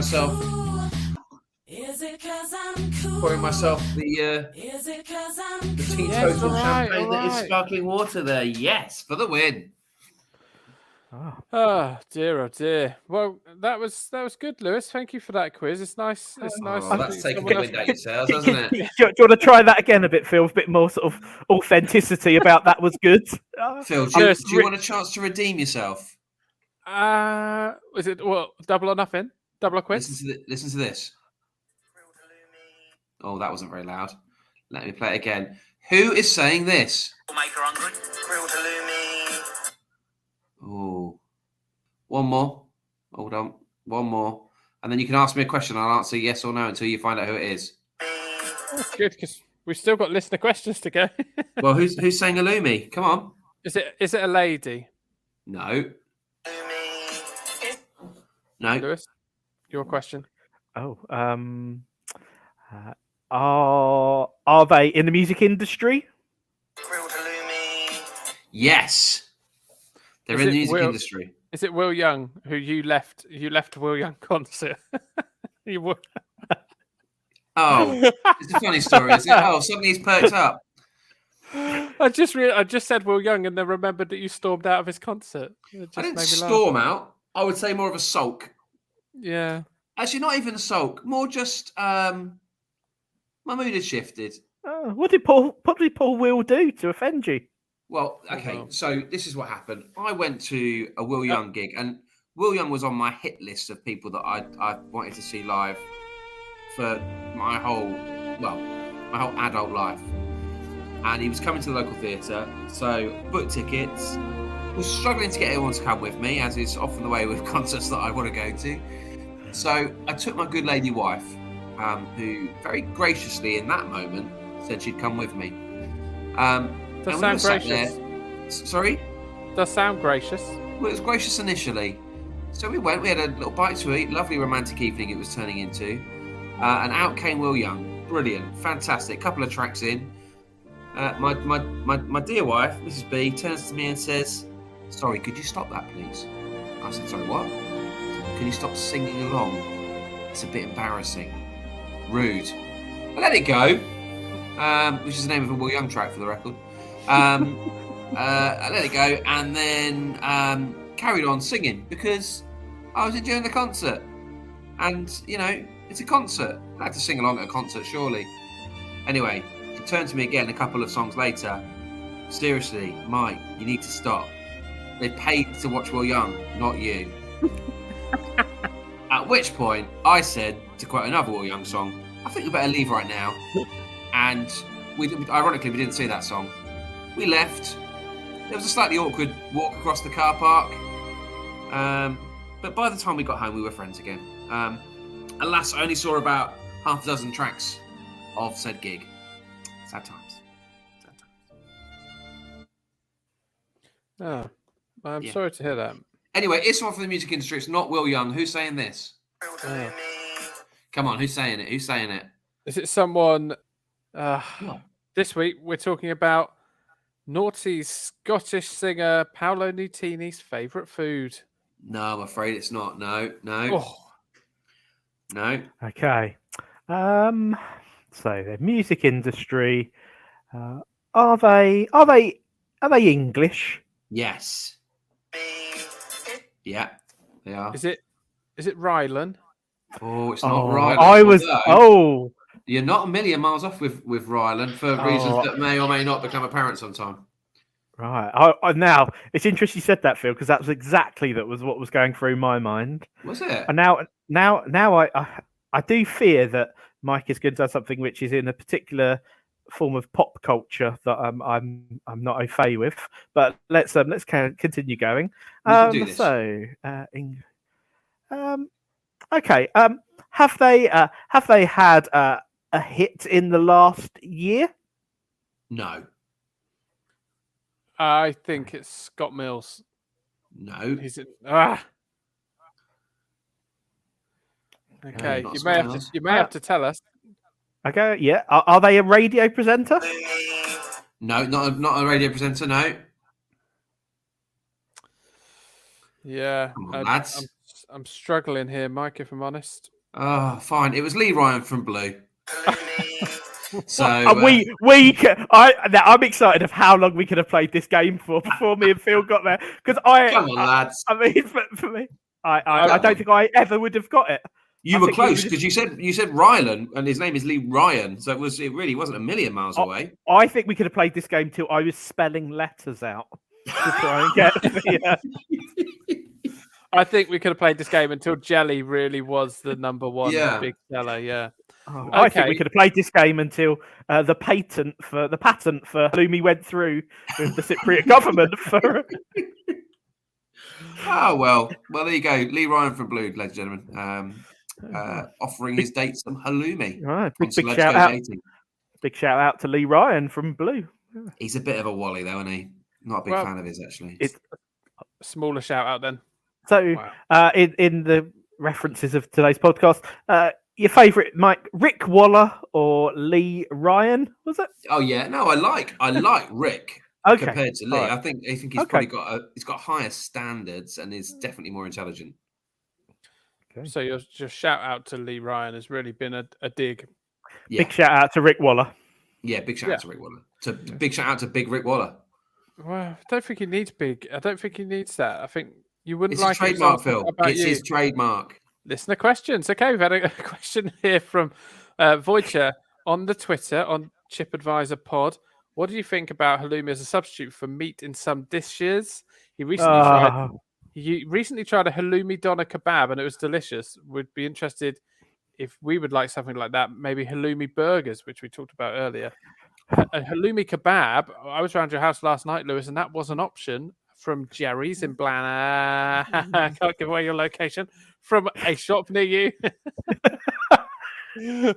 S2: myself the teetotal champagne that is
S1: alright.
S2: sparkling water there. Yes, for the win.
S1: Oh dear. Well, that was good, Lewis. Thank you for that quiz. It's nice. It's nice.
S2: Oh, that's taking the wind out yourselves, hasn't it?
S3: Do you want to try that again a bit, Phil? A bit more sort of authenticity about that was good.
S2: Phil,
S1: Lewis,
S2: do you want a chance to redeem yourself?
S1: Is it double or nothing? Double or quiz?
S2: Listen to this. Oh, that wasn't very loud. Let me play it again. Who is saying this?
S5: Maker on good grilled halloumi.
S2: Oh, One more. Hold on. One more. And then you can ask me a question. I'll answer yes or no until you find out who it is.
S1: Oh, good, because we've still got listener questions to go.
S2: Well, who's saying Halloumi? Come on.
S1: Is it a lady?
S2: No. No.
S1: Lewis, your question.
S3: Oh, are they in the music industry?
S2: Yes. They're
S1: Is
S2: in
S1: it
S2: the music
S1: Will-
S2: industry.
S1: Is it Will Young who you left? You left a Will Young concert. You were.
S2: Oh, it's a funny story, is it? Oh, suddenly he's perked up.
S1: I just said Will Young and then remembered that you stormed out of his concert. It just
S2: I didn't
S1: made me laugh.
S2: storm out. I would say more of a sulk.
S1: Yeah.
S2: Actually, not even a sulk. More just my mood had shifted.
S3: Oh, what did Paul Will do to offend you?
S2: Well, okay,
S1: wow.
S2: so this is what happened. I went to a Will Young gig, and Will Young was on my hit list of people that I wanted to see live for my whole adult life. And he was coming to the local theatre, so booked tickets. Was struggling to get anyone to come with me, as is often the way with concerts that I want to go to. So I took my good lady wife, who very graciously in that moment said she'd come with me.
S1: Does sound gracious.
S2: Sorry?
S1: Does sound gracious.
S2: Well, it was gracious initially. So we went, we had a little bite to eat, lovely romantic evening it was turning into. And out came Will Young. Brilliant, fantastic. Couple of tracks in. My dear wife, Mrs. B, turns to me and says, "Sorry, could you stop that, please?" I said, "Sorry, what?" "Can you stop singing along? It's a bit embarrassing." Rude. I let it go, which is the name of a Will Young track for the record. I let it go and then carried on singing because I was enjoying the concert. And, you know, it's a concert. I had to sing along at a concert, surely. Anyway, he turned to me again a couple of songs later. "Seriously, Mike, you need to stop. They paid to watch Will Young, not you." At which point, I said, to quote another Will Young song, "I think we better leave right now." And ironically, we didn't see that song. We left. There was a slightly awkward walk across the car park. But by the time we got home, we were friends again. Alas, I only saw about half a dozen tracks of said gig. Sad times.
S1: Oh, I'm
S2: Yeah.
S1: sorry to hear that.
S2: Anyway, it's one for the music industry. It's not Will Young. Who's saying this?
S1: Oh.
S2: Come on, who's saying it? Who's saying it?
S1: Is it someone?
S2: What?
S1: This week we're talking about naughty Scottish singer Paolo Nutini's favourite food.
S2: No, I'm afraid it's not. No.
S1: Oh,
S2: No.
S3: Okay. So the music industry. Are they English?
S2: Yes. Yeah, they are.
S1: is it Rylan?
S2: Oh, it's not Rylan.
S3: I was.
S2: Although you're not a million miles off with Rylan for reasons that may or may not become apparent sometime.
S3: Right. Now it's interesting you said that, Phil, because that was exactly what was going through my mind.
S2: Was it?
S3: And now I do fear that Mike is going to do something which is in a particular form of pop culture that I'm not au fait with. But let's continue going.
S2: We can do this.
S3: So, okay. Have they had a hit in the last year?
S2: No.
S1: I think it's Scott Mills.
S2: No.
S1: Is it? Okay,
S2: not
S1: you
S2: Scott
S1: may
S2: Mills.
S1: have to tell us.
S3: Okay, yeah. Are they a radio presenter?
S2: No, not a radio presenter. No.
S1: Yeah,
S2: Come on, lads.
S1: I'm struggling here, Mike. If I'm honest.
S2: Oh, fine. It was Lee Ryan from Blue. So
S3: I'm excited of how long we could have played this game for before me and Phil got there. Because
S2: come on, lads.
S3: I mean, for me, I don't think I ever would have got it.
S2: You were close because you said Rylan and his name is Lee Ryan, so it really wasn't a million miles away.
S3: I think we could have played this game till I was spelling letters out to try and get the.
S1: I think we could have played this game until jelly really was the number one big seller. Yeah.
S3: Oh, I think we could have played this game until the patent for Halloumi went through with the Cypriot government for.
S2: Oh, well, there you go. Lee Ryan from Blue, ladies and gentlemen, offering his date some halloumi.
S3: Right,
S2: On
S3: big
S2: Let's
S3: shout
S2: Go
S3: out.
S2: Dating.
S3: Big shout out to Lee Ryan from Blue.
S2: He's a bit of a wally, though, isn't he? Not a big fan of his, actually.
S3: It's
S1: Smaller shout out then.
S3: so
S1: Wow.
S3: in the references of today's podcast, your favourite, Mike, Rick Waller or Lee Ryan, was it?
S2: Oh yeah, no, I like Rick compared to Lee.
S3: Right.
S2: I think he's probably got higher standards and is definitely more intelligent.
S3: Okay.
S1: So your shout out to Lee Ryan has really been a dig.
S2: Yeah.
S3: Big shout out to Rick Waller.
S2: Yeah, big shout out to Rick Waller. Big shout out to Big Rick Waller.
S1: Well, I don't think he needs big. I don't think he needs that. I think you wouldn't
S2: It's
S1: like
S2: his trademark,
S1: it
S2: Phil.
S1: about
S2: It's
S1: you.
S2: his trademark.
S1: Listener questions. Okay, we've had a question here from Voicher on the Twitter on Chip Advisor Pod. What do you think about halloumi as a substitute for meat in some dishes? He recently tried a halloumi doner kebab and it was delicious. Would be interested if we would like something like that. Maybe halloumi burgers, which we talked about earlier. A halloumi kebab. I was around your house last night, Lewis, and that was an option from Jerry's in Blanna. Can't give away your location. From a shop near you.
S2: I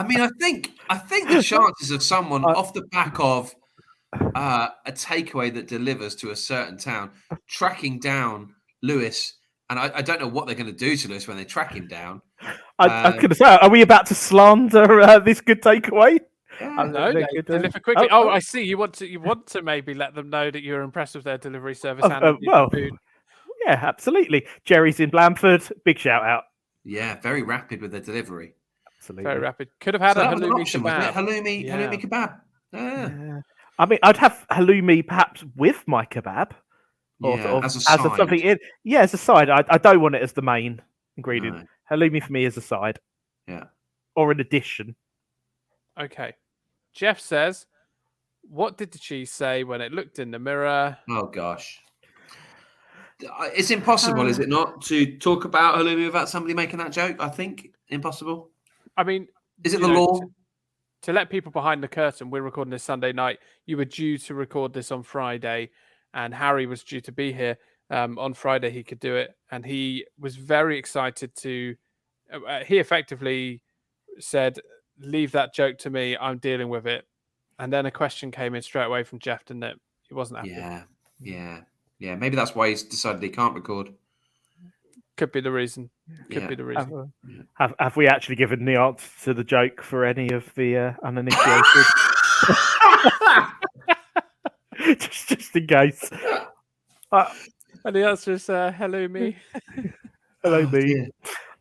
S2: mean, I think the chances of someone off the back of a takeaway that delivers to a certain town tracking down Lewis, and I don't know what they're going to do to Lewis when they track him down.
S3: I could say, are we about to slander this good takeaway?
S1: No, they deliver quickly. I see. You want to maybe let them know that you're impressed with their delivery service and food.
S3: Yeah, absolutely. Jerry's in Blandford. Big shout out.
S2: Yeah, very rapid with their delivery.
S3: Absolutely.
S1: Very rapid. Could have had a halloumi kebab.
S2: Halloumi kebab.
S3: Yeah. I mean, I'd have halloumi perhaps with my kebab. Or
S2: as a side.
S3: something in. Yeah, as a side. I don't want it as the main ingredient.
S2: No.
S3: Halloumi for me is a side.
S2: Yeah.
S3: Or an addition.
S1: Okay. Jeff says, what did the cheese say when it looked in the mirror?
S2: Oh, gosh. It's impossible, is it not, to talk about halloumi without somebody making that joke? I think impossible.
S1: I mean,
S2: is it the law?
S1: To let people behind the curtain, we're recording this Sunday night. You were due to record this on Friday, and Harry was due to be here on Friday. He could do it, and he was very excited to. He effectively said, "Leave that joke to me. I'm dealing with it." And then a question came in straight away from Jeff, didn't it? He wasn't happy.
S2: Yeah. Maybe that's why he's decided he can't record.
S1: Could be the reason. Could be the reason.
S3: Have we actually given the answer to the joke for any of the uninitiated? just in case.
S1: And the answer is hello me.
S3: Hello me.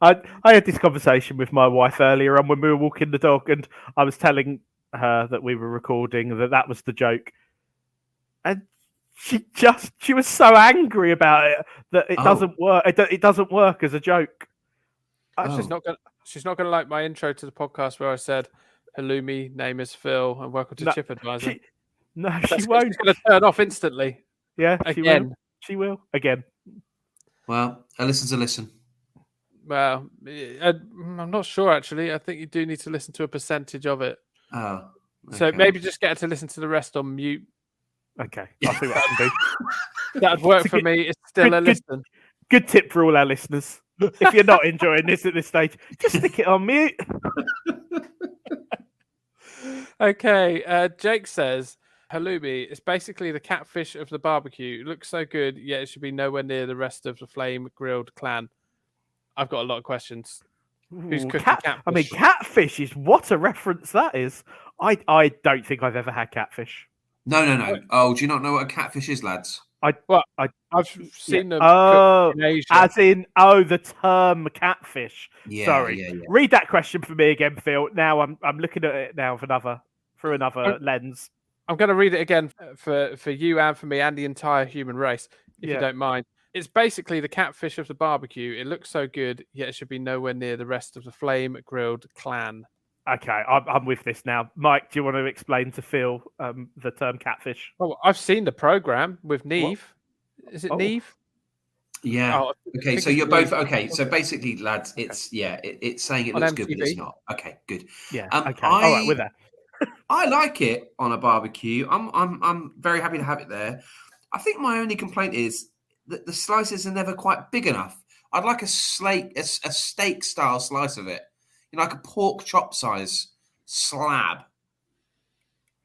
S3: I had this conversation with my wife earlier on when we were walking the dog, and I was telling her that we were recording, that was the joke, and she was so angry about it that it doesn't work. It doesn't work as a joke.
S1: She's not gonna like my intro to the podcast where I said halloumi, name is Phil, and welcome to Chip Advisor.
S3: She won't.
S1: She's gonna turn off instantly.
S3: Yeah,
S1: again.
S3: She will again.
S2: Well, a listen's a listen.
S1: Well, I'm not sure actually. I think you do need to listen to a percentage of it.
S2: Oh, okay.
S1: So maybe just get her to listen to the rest on mute.
S3: Okay, I'll see what I can do.
S1: That'd work for me. It's still a listen.
S3: Good tip for all our listeners. If you're not enjoying this at this stage, just stick it on mute.
S1: Okay, Jake says, halloumi is basically the catfish of the barbecue. It looks so good, yet it should be nowhere near the rest of the flame grilled clan. I've got a lot of questions. Who's cooking catfish?
S3: I mean, catfish is what a reference that is. I don't think I've ever had catfish.
S2: No. Oh, do you not know what a catfish is, lads?
S1: I've seen them.
S3: Oh,
S1: in Asia.
S3: as in the term catfish.
S2: Yeah,
S3: Sorry.
S2: Yeah.
S3: Read that question for me again, Phil. Now I'm looking at it now through another lens.
S1: I'm going to read it again for you and for me and the entire human race, if you don't mind. It's basically the catfish of the barbecue. It looks so good, yet it should be nowhere near the rest of the flame grilled clan.
S3: Okay, I'm with this now. Mike, do you want to explain to Phil the term catfish?
S1: Oh, I've seen the program with Neve. What? Is it Neve?
S2: Yeah. Oh, okay, so you're both okay. So basically, lads, it's it's saying it looks good, but it's not. Okay, good.
S3: Yeah. Okay. All right, with that.
S2: I like it on a barbecue. I'm very happy to have it there. I think my only complaint is the slices are never quite big enough. I'd like a steak style slice of it, like a pork chop size slab.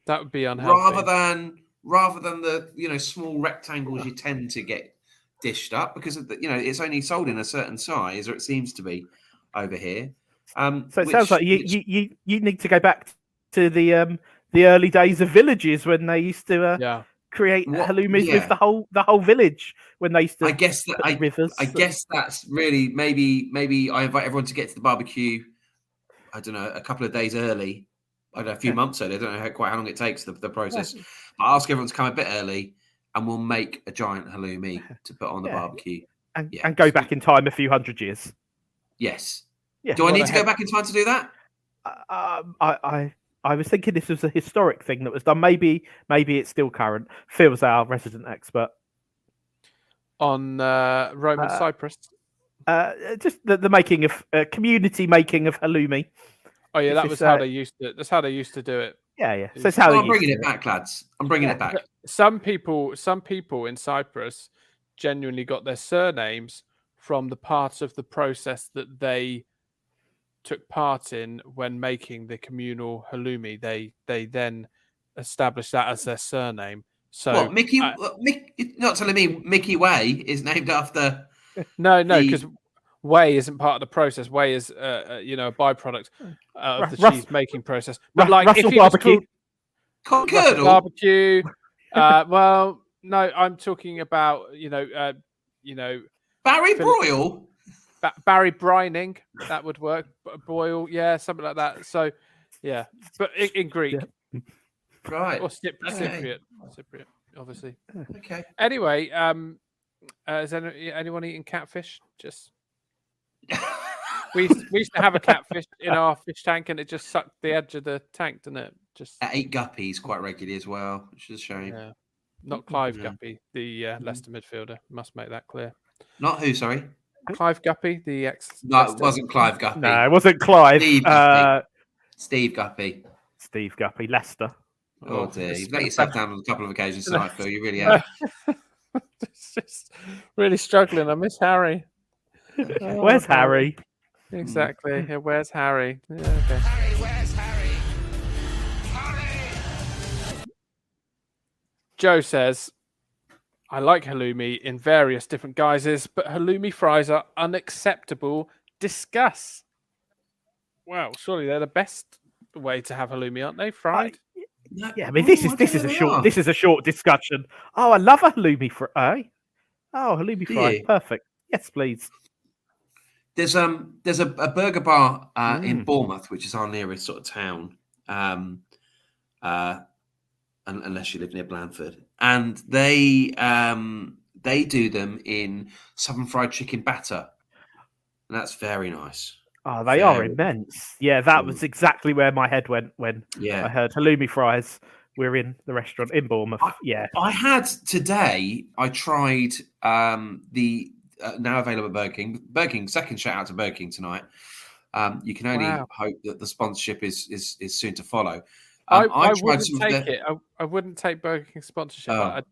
S1: That would be unhealthy.
S2: Rather than the small rectangles you tend to get dished up, because it's only sold in a certain size, or it seems to be over here.
S3: So it sounds like you need to go back to the early days of villages when they used to create halloumis with the whole village, when they used to.
S2: I guess that's really maybe I invite everyone to get to the barbecue. I don't know, a couple of days early. I don't know, a few months early. I don't know quite how long it takes the process. Yeah. But ask everyone to come a bit early, and we'll make a giant halloumi to put on the barbecue.
S3: And go back in time a few hundred years.
S2: Yes.
S3: Yeah.
S2: Do I need to go back in time to do that?
S3: I was thinking this was a historic thing that was done. Maybe it's still current. Phil's our resident expert
S1: on Roman Cyprus.
S3: Just the making of community making of halloumi.
S1: Oh yeah, that was how they used to. That's how they used to do it.
S3: Yeah. So it's how
S2: I'm bringing it back, lads. I'm bringing it back.
S1: Some people in Cyprus genuinely got their surnames from the parts of the process that they took part in when making the communal halloumi. They then established that as their surname. So
S2: what, Mickey? You're not telling me Mickey Way is named after?
S1: No, because whey isn't part of the process. Whey is a byproduct of the cheese making process. But like
S3: Russell
S1: if he
S3: barbecue,
S2: Concurdle
S1: barbecue. Well, no, I'm talking about
S2: Barry Broil.
S1: Barry brining, that would work. Boil, yeah, something like that. So, yeah, but in Greek,
S2: right?
S1: Or Cypriot, obviously.
S2: Okay.
S1: Anyway, is anyone eating catfish? Just we used to have a catfish in our fish tank, and it just sucked the edge of the tank, didn't it? Just
S2: I ate guppies quite regularly as well, which is a shame.
S1: Yeah. Not Clive Guppy, the Leicester midfielder. Must make that clear.
S2: Not who? Sorry.
S1: Clive Guppy, the ex.
S2: No, it wasn't Clive Guppy.
S3: No, it wasn't Clive.
S2: Steve Guppy.
S3: Steve Guppy, Leicester.
S2: Oh dear, you've let yourself down on a couple of occasions tonight, Phil. You really have.
S1: It's just really struggling. I miss Harry.
S3: Where's Harry?
S1: Exactly. Yeah, where's Harry? Yeah, okay.
S5: Harry, where's Harry?
S1: Joe says, I like halloumi in various different guises, but halloumi fries are unacceptable. Discuss. Well, surely they're the best way to have halloumi, aren't they? Fried?
S3: Yeah, I mean this is a short discussion. Oh, I love a halloumi fry. Oh, halloumi fry, perfect. Yes, please.
S2: There's a burger bar in Bournemouth, which is our nearest sort of town. Unless you live near Blandford, and they do them in southern fried chicken batter, and that's very nice.
S3: Oh, they are immense. Yeah, that was exactly where my head went when I heard halloumi fries. We're in the restaurant in Bournemouth.
S2: I had today. I tried the now available Burger King. Burger King. Second shout out to Burger King tonight. You can only hope that the sponsorship is soon to follow.
S1: I wouldn't take it. I wouldn't take Burger King sponsorship. But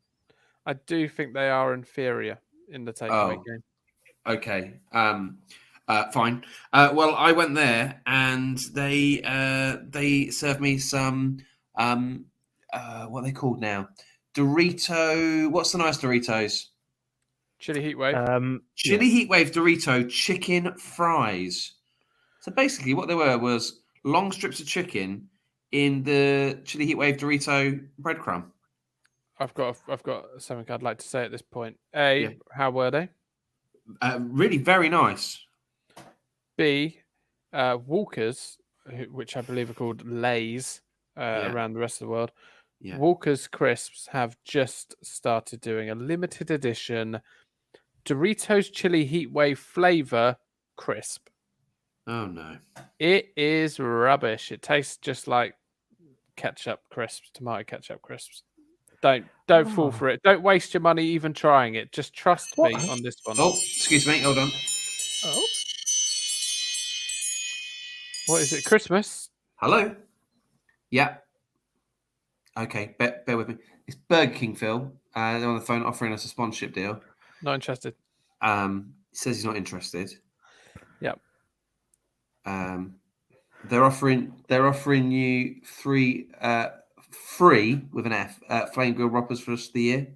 S1: I do think they are inferior in the takeaway game.
S2: Okay. Fine. Well, I went there and they served me some what are they called now? Dorito. What's the nice Doritos?
S1: Chili Heatwave.
S2: Chili Heatwave Dorito chicken fries. So basically, what they were was long strips of chicken in the Chili Heatwave Dorito breadcrumb.
S1: I've got something I'd like to say at this point. How were they?
S2: Really very nice.
S1: B, Walkers, which I believe are called Lays around the rest of the world. Yeah. Walkers crisps have just started doing a limited edition Doritos Chili Heatwave flavor crisp.
S2: Oh no!
S1: It is rubbish. It tastes just like ketchup crisps, tomato ketchup crisps. Don't fall for it. Don't waste your money even trying it. Just trust me on this one.
S2: Oh, excuse me. Hold on.
S1: Oh. What is it? Christmas?
S2: Hello? Yeah. Okay, bear with me. It's Burger King, Phil. They're on the phone offering us a sponsorship deal.
S1: Not interested.
S2: He says he's not interested.
S1: Yep.
S2: They're offering you free with an F flame grilled Whoppers for the rest of the year.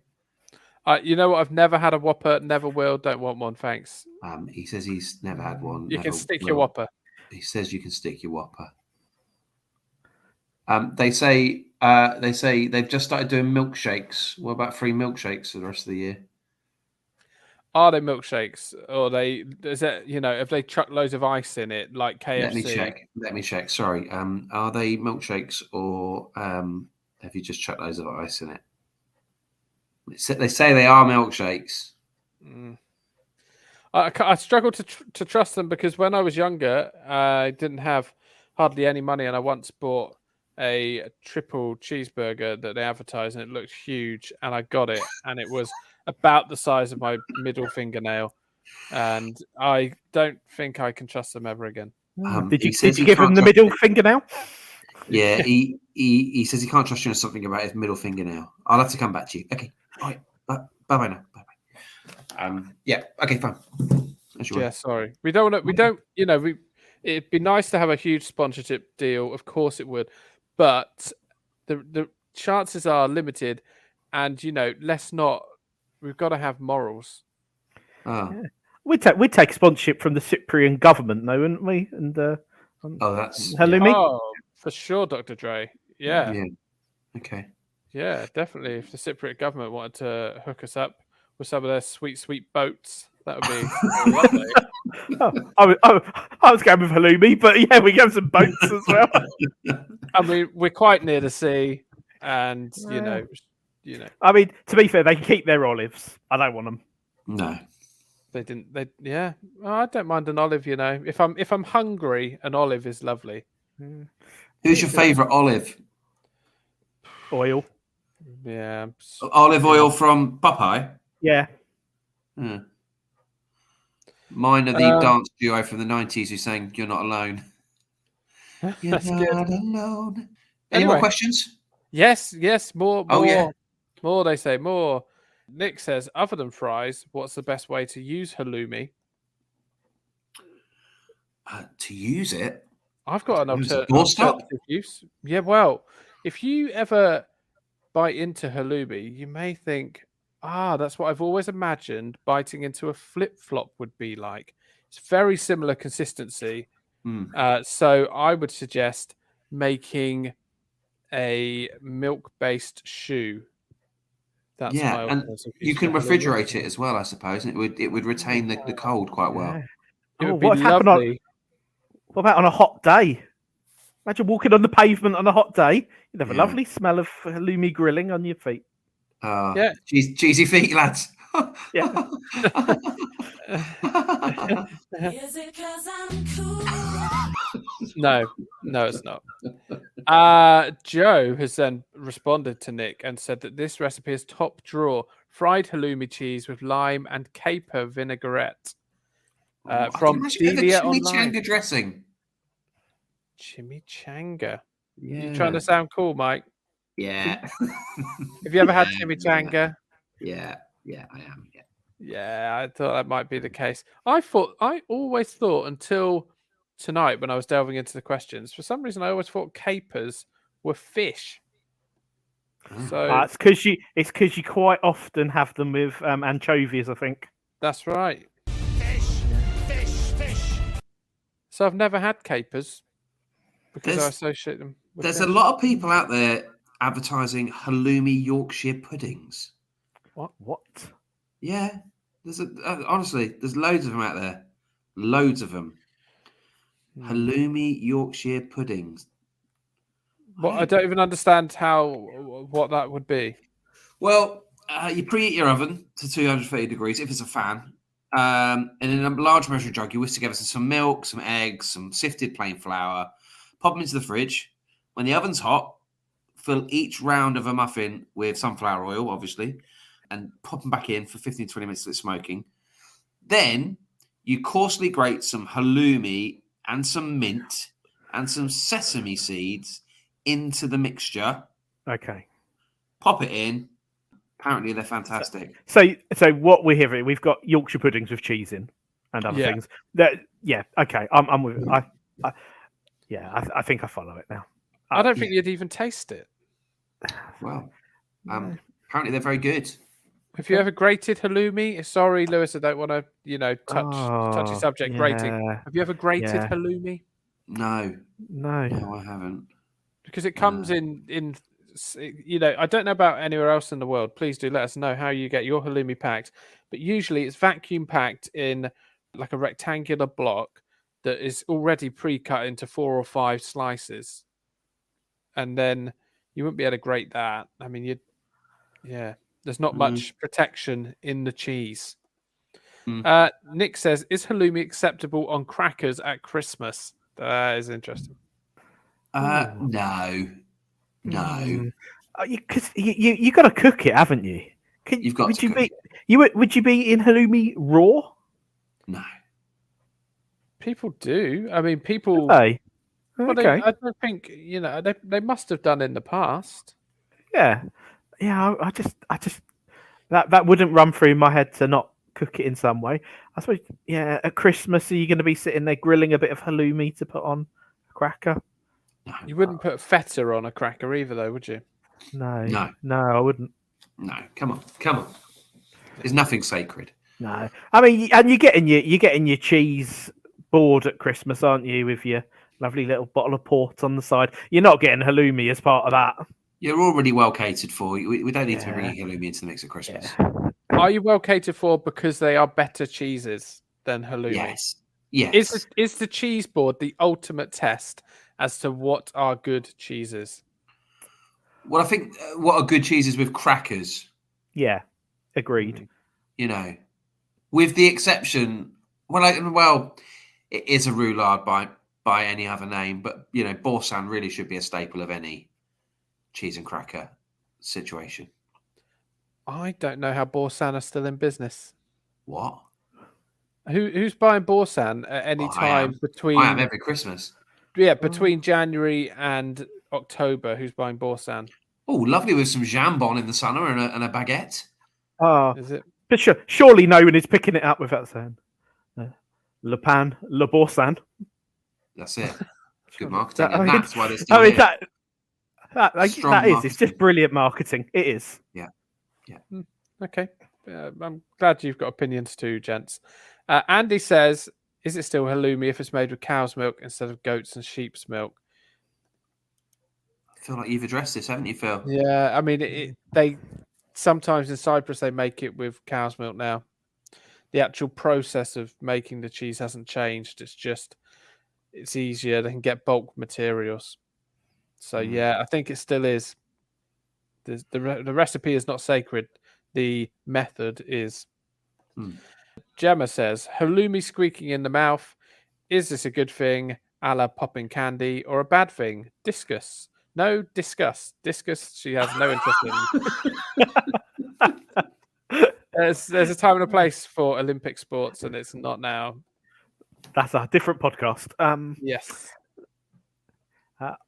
S1: You know what? I've never had a Whopper. Never will. Don't want one. Thanks.
S2: He says he's never had one.
S1: You
S2: never
S1: can stick
S2: will.
S1: your Whopper.
S2: He says you can stick your Whopper. They say they've just started doing milkshakes. What about free milkshakes for the rest of the year?
S1: Are they milkshakes, or have they chucked loads of ice in it like KFC?
S2: Let me check. Sorry. Are they milkshakes, or have you just chucked loads of ice in it? They say they are milkshakes.
S1: I struggle to trust them because when I was younger, I didn't have hardly any money, and I once bought a triple cheeseburger that they advertised, and it looked huge, and I got it, and it was about the size of my middle fingernail, and I don't think I can trust them ever again.
S3: Did you give him the middle fingernail?
S2: Yeah, he says he can't trust you on something about his middle fingernail. I'll have to come back to you. Okay, all right, bye now. Bye. Yeah, okay, fine.
S1: Yeah, sorry. We don't. It'd be nice to have a huge sponsorship deal. Of course, it would, but the chances are limited, and let's not. We've got to have morals.
S3: Yeah. We'd take sponsorship from the Cyprian government, though, wouldn't we? And
S2: that's
S3: Halloumi.
S1: Oh, for sure, Dr. Dre. Yeah.
S2: Okay.
S1: Yeah, definitely. If the Cypriot government wanted to hook us up with some of their sweet, sweet boats, that would be lovely.
S3: I was going with Halloumi, but yeah, we have some boats as well.
S1: I mean, we're quite near the sea, and
S3: I mean, to be fair, they can keep their olives. I don't want them.
S2: No,
S1: they didn't. Well, I don't mind an olive. If I'm hungry, an olive is lovely.
S2: Who's your favourite olive?
S3: Oil.
S1: Yeah.
S2: Olive oil from Popeye.
S3: Yeah.
S2: Mine are the dance duo from the 90s who sang "You're Not Alone." You're not alone. Any more questions?
S1: Yes. More.
S2: Oh, yeah.
S1: More. They say more. Nick says, other than fries, what's the best way to use halloumi?
S2: To use it?
S1: I've got an alternative use. Yeah, well, if you ever bite into halloumi, you may think, that's what I've always imagined biting into a flip-flop would be like. It's very similar consistency. So I would suggest making a milk-based shoe. That's my
S2: and you can refrigerate it as well, I suppose. It would retain the cold quite well.
S1: It would be lovely.
S3: What about on a hot day? Imagine walking on the pavement on a hot day. You'd have a lovely smell of halloumi grilling on your feet.
S2: Cheesy feet, lads.
S3: Yeah.
S5: Is it 'cause I'm cool?
S1: No, it's not. Joe has then responded to Nick and said that this recipe is top drawer: fried halloumi cheese with lime and caper vinaigrette. From Delia Online.
S2: Chimichanga dressing.
S1: Chimichanga.
S2: Yeah.
S1: You trying to sound cool, Mike?
S2: Yeah.
S1: Have you ever had chimichanga?
S2: Yeah, I am.
S1: Yeah, I thought that might be the case. I always thought until tonight when I was delving into the questions, for some reason I always thought capers were fish. So
S3: it's because you quite often have them with anchovies, I think.
S1: That's right. Fish. So I've never had capers because I associate them with
S2: There's
S1: fish.
S2: a lot of people out there advertising halloumi Yorkshire puddings.
S3: What?
S2: Yeah. Honestly, there's loads of them out there. Loads of them. Halloumi Yorkshire puddings.
S1: Well, I don't even understand what that would be.
S2: Well, you preheat your oven to 230 degrees if it's a fan. And in a large measuring jug, you whisk together some milk, some eggs, some sifted plain flour. Pop them into the fridge. When the oven's hot, fill each round of a muffin with sunflower oil, obviously, and pop them back in for 15 to 20 minutes till it's smoking. Then you coarsely grate some halloumi and some mint and some sesame seeds into the mixture.
S3: Okay.
S2: Pop it in. Apparently, they're fantastic.
S3: So what we're hearing, we've got Yorkshire puddings with cheese in and other things. Okay, I'm with. I think I follow it now.
S1: I don't think you'd even taste it.
S2: Well, apparently they're very good.
S1: Have you ever grated halloumi? Sorry, Lewis, I don't want to, touchy subject. Grating. Have you ever grated halloumi?
S2: No,
S3: No,
S2: I haven't.
S1: Because it comes in. I don't know about anywhere else in the world. Please do let us know how you get your halloumi packed. But usually it's vacuum packed in like a rectangular block that is already pre-cut into 4 or 5 slices, and then you wouldn't be able to grate that. I mean, there's not much protection in the cheese. Nick says, "Is halloumi acceptable on crackers at Christmas?" That is interesting.
S2: No.
S3: Because you got to cook it, haven't you?
S2: You've got to cook
S3: it. Would you be in halloumi raw?
S2: No.
S1: People do. I mean, people.
S3: Hey.
S1: Okay. I don't think they must have done in the past.
S3: Yeah. I just that wouldn't run through my head to not cook it in some way. I suppose. Yeah. At Christmas, are you going to be sitting there grilling a bit of halloumi to put on a cracker?
S2: No.
S1: You wouldn't put feta on a cracker either, though, would you?
S3: No, I wouldn't.
S2: No, come on. There's nothing sacred.
S3: No, I mean, and you're getting your cheese board at Christmas, aren't you? With your lovely little bottle of port on the side. You're not getting halloumi as part of that.
S2: You're already well catered for. We don't need to be bringing halloumi into the mix at Christmas.
S3: Yeah.
S1: Are you well catered for because they are better cheeses than halloumi?
S2: Yes.
S1: Is the cheese board the ultimate test as to what are good cheeses?
S2: Well, I think what are good cheeses with crackers.
S3: Yeah, agreed.
S2: With the exception, it is a roulade by any other name, but Boursin really should be a staple of any cheese and cracker situation.
S1: I don't know how Boursin are still in business.
S2: What?
S1: Who's buying Boursin at any time between?
S2: I am every Christmas.
S1: Yeah, between January and October. Who's buying Boursin?
S2: Oh, lovely with some jambon in the summer and a baguette.
S1: Is it?
S3: But surely no one is picking it up without saying Le Pan, Le Boursin.
S2: That's it. Good marketing. That's why they're still
S3: here. That is.
S2: Marketing.
S3: It's just brilliant marketing. It is.
S2: Yeah.
S1: Okay. I'm glad you've got opinions too, gents. Andy says, "Is it still halloumi if it's made with cow's milk instead of goat's and sheep's milk?"
S2: I feel like you've addressed this, haven't you, Phil?
S1: Yeah, I mean, they sometimes in Cyprus they make it with cow's milk now. The actual process of making the cheese hasn't changed. It's easier. They can get bulk materials. So yeah, I think it still is. The recipe is not sacred. The method is. Gemma says, "Halloumi squeaking in the mouth. Is this a good thing, a la popping candy, or a bad thing? Discuss." No, discuss. Discuss, she has no interest in. There's a time and a place for Olympic sports, and it's not now.
S3: That's a different podcast.
S1: Yes.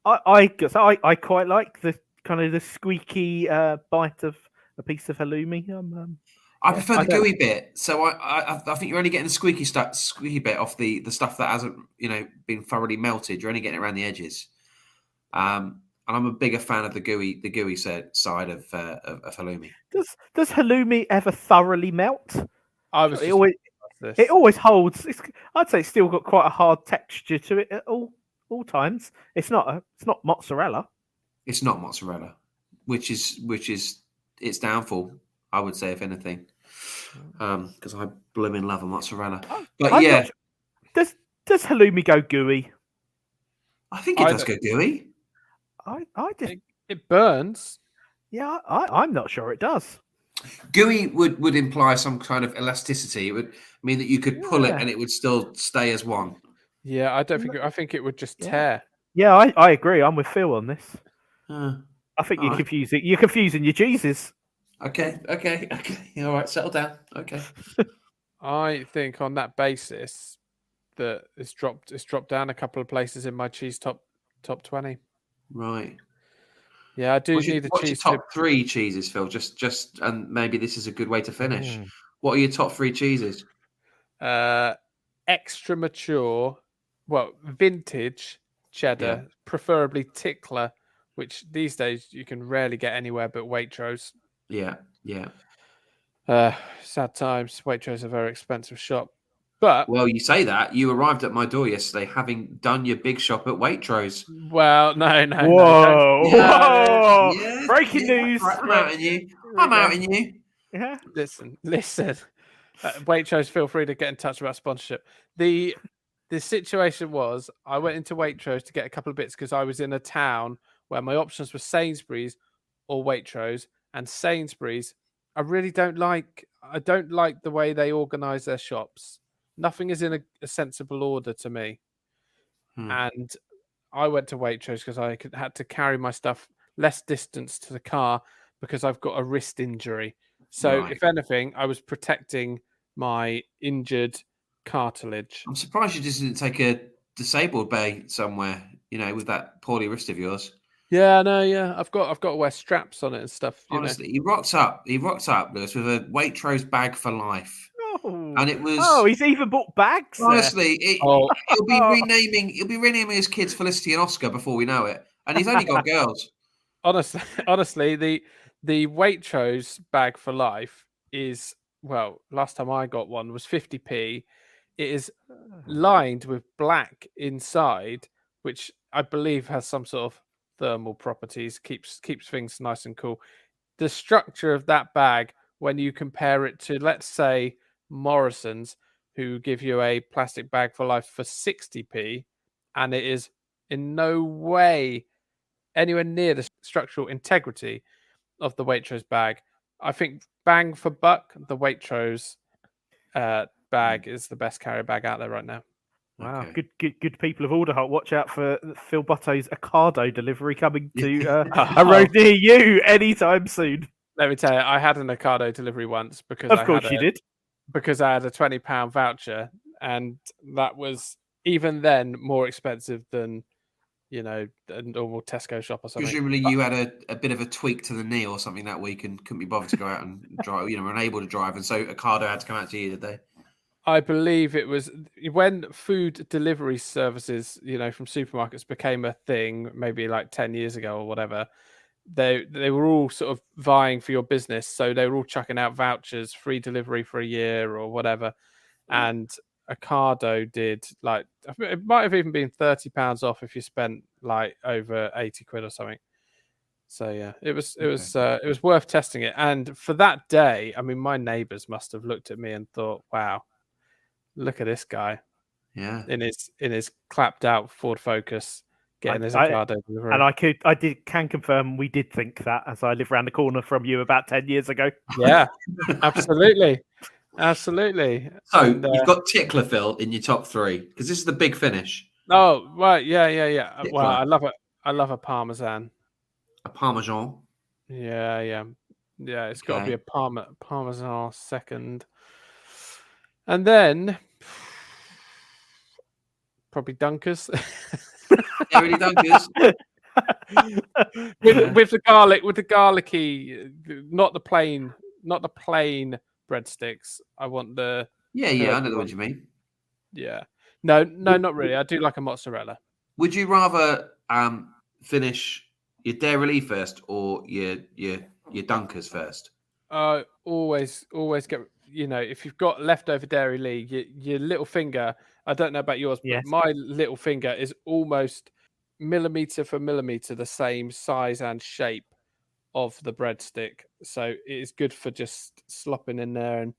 S3: I quite like the kind of the squeaky bite of a piece of halloumi.
S2: I prefer the gooey bit. So I think you're only getting the squeaky bit off the stuff that hasn't been thoroughly melted. You're only getting it around the edges. And I'm a bigger fan of the gooey side of halloumi.
S3: Does halloumi ever thoroughly melt?
S1: It
S3: always holds. I'd say it's still got quite a hard texture to it at all times. It's not mozzarella.
S2: It's not mozzarella, which is its downfall, I would say, if anything, because I blooming love a mozzarella. But
S3: does halloumi go gooey?
S2: I think it does go gooey.
S1: It burns.
S3: Yeah, I'm not sure it does.
S2: Gooey would imply some kind of elasticity. It would mean that you could pull it and it would still stay as one.
S1: Yeah, I think it would just tear.
S3: Yeah, I agree. I'm with Phil on this. I think you're
S2: right.
S3: confusing. You're confusing your cheeses.
S2: Okay. All right, settle down. Okay.
S1: I think on that basis that it's dropped down a couple of places in my cheese top 20.
S2: Right.
S1: Yeah, I do
S2: What's your,
S1: need a
S2: what's your
S1: cheese
S2: top three cheeses, Phil? Just, and maybe this is a good way to finish. What are your top three cheeses?
S1: Extra mature, well, vintage cheddar, preferably Tickler, which these days you can rarely get anywhere but Waitrose.
S2: Yeah.
S1: Sad times. Waitrose is a very expensive shop. But
S2: Well, you say that. You arrived at my door yesterday having done your big shop at Waitrose.
S1: well, no.
S3: Whoa!
S2: Yeah,
S3: Breaking news.
S2: Right, I'm outing you. I'm outing you.
S3: Yeah.
S1: Listen. Waitrose, feel free to get in touch about sponsorship. The situation was I went into Waitrose to get a couple of bits because I was in a town where my options were Sainsbury's or Waitrose, and Sainsbury's I really don't like. I don't like the way they organise their shops. Nothing is in a sensible order to me. And I went to Waitrose because I had to carry my stuff less distance to the car because I've got a wrist injury. So
S2: Right.
S1: if anything, I was protecting my injured cartilage.
S2: I'm surprised you just didn't take a disabled bay somewhere, with that poorly wrist of yours.
S1: Yeah, no, yeah. I've got to wear straps on it and stuff.
S2: Honestly, he rocks up, Lewis, with a Waitrose bag for life. And it was.
S3: Oh, he's even bought bags.
S2: Honestly, he'll be renaming his kids Felicity and Oscar before we know it, and he's only got girls.
S1: Honestly, the Waitrose bag for life is, well, last time I got one was 50p. It is lined with black inside, which I believe has some sort of thermal properties, keeps things nice and cool. The structure of that bag, when you compare it to, let's say, Morrison's, who give you a plastic bag for life for 60p, and it is in no way anywhere near the structural integrity of the Waitrose bag. I think bang for buck, the Waitrose bag is the best carrier bag out there right now.
S3: Wow,
S2: Okay.
S3: good people of Alderholt. Watch out for Phil Butto's Ocado delivery coming to a road near you anytime soon.
S1: Let me tell you, I had an Ocado delivery once because
S3: Of course you did.
S1: Because I had a £20 voucher, and that was even then more expensive than a normal Tesco shop or something.
S2: Presumably, you had a bit of a tweak to the knee or something that week and couldn't be bothered to go out and drive. Unable to drive, and so Ocado had to come out to you, did they?
S1: I believe it was when food delivery services, from supermarkets became a thing, maybe like 10 years ago or whatever. They were all sort of vying for your business, so they were all chucking out vouchers, free delivery for a year or whatever. And Ocado did, like, it might have even been £30 off if you spent like over 80 quid or something. So yeah, it was worth testing it. And for that day, I mean, my neighbours must have looked at me and thought, "Wow, look at this guy."
S2: Yeah.
S1: In his clapped out Ford Focus. Getting his Ocado delivery.
S3: And I can confirm we did think that, as I live around the corner from you about 10 years ago.
S1: Yeah, absolutely.
S2: So you've got Tickler, Phil, in your top three because this is the big finish.
S1: Oh, right, yeah.
S2: Tickler.
S1: Well, I love it. I love a Parmesan.
S2: A Parmesan.
S1: Yeah. It's got to be a Parmesan second, and then probably Dunkers.
S2: Yeah, really Dunkers.
S1: with the garlicky, not the plain breadsticks. I want the
S2: Yeah, I know what you mean.
S1: Yeah, no, not really. I do like a mozzarella.
S2: Would you rather finish your Dairy first or your Dunkers first?
S1: Always get. If you've got leftover Dairy Lee, your little finger. I don't know about yours, but my little finger is almost millimeter for millimeter the same size and shape of the breadstick. So it is good for just slopping in there and.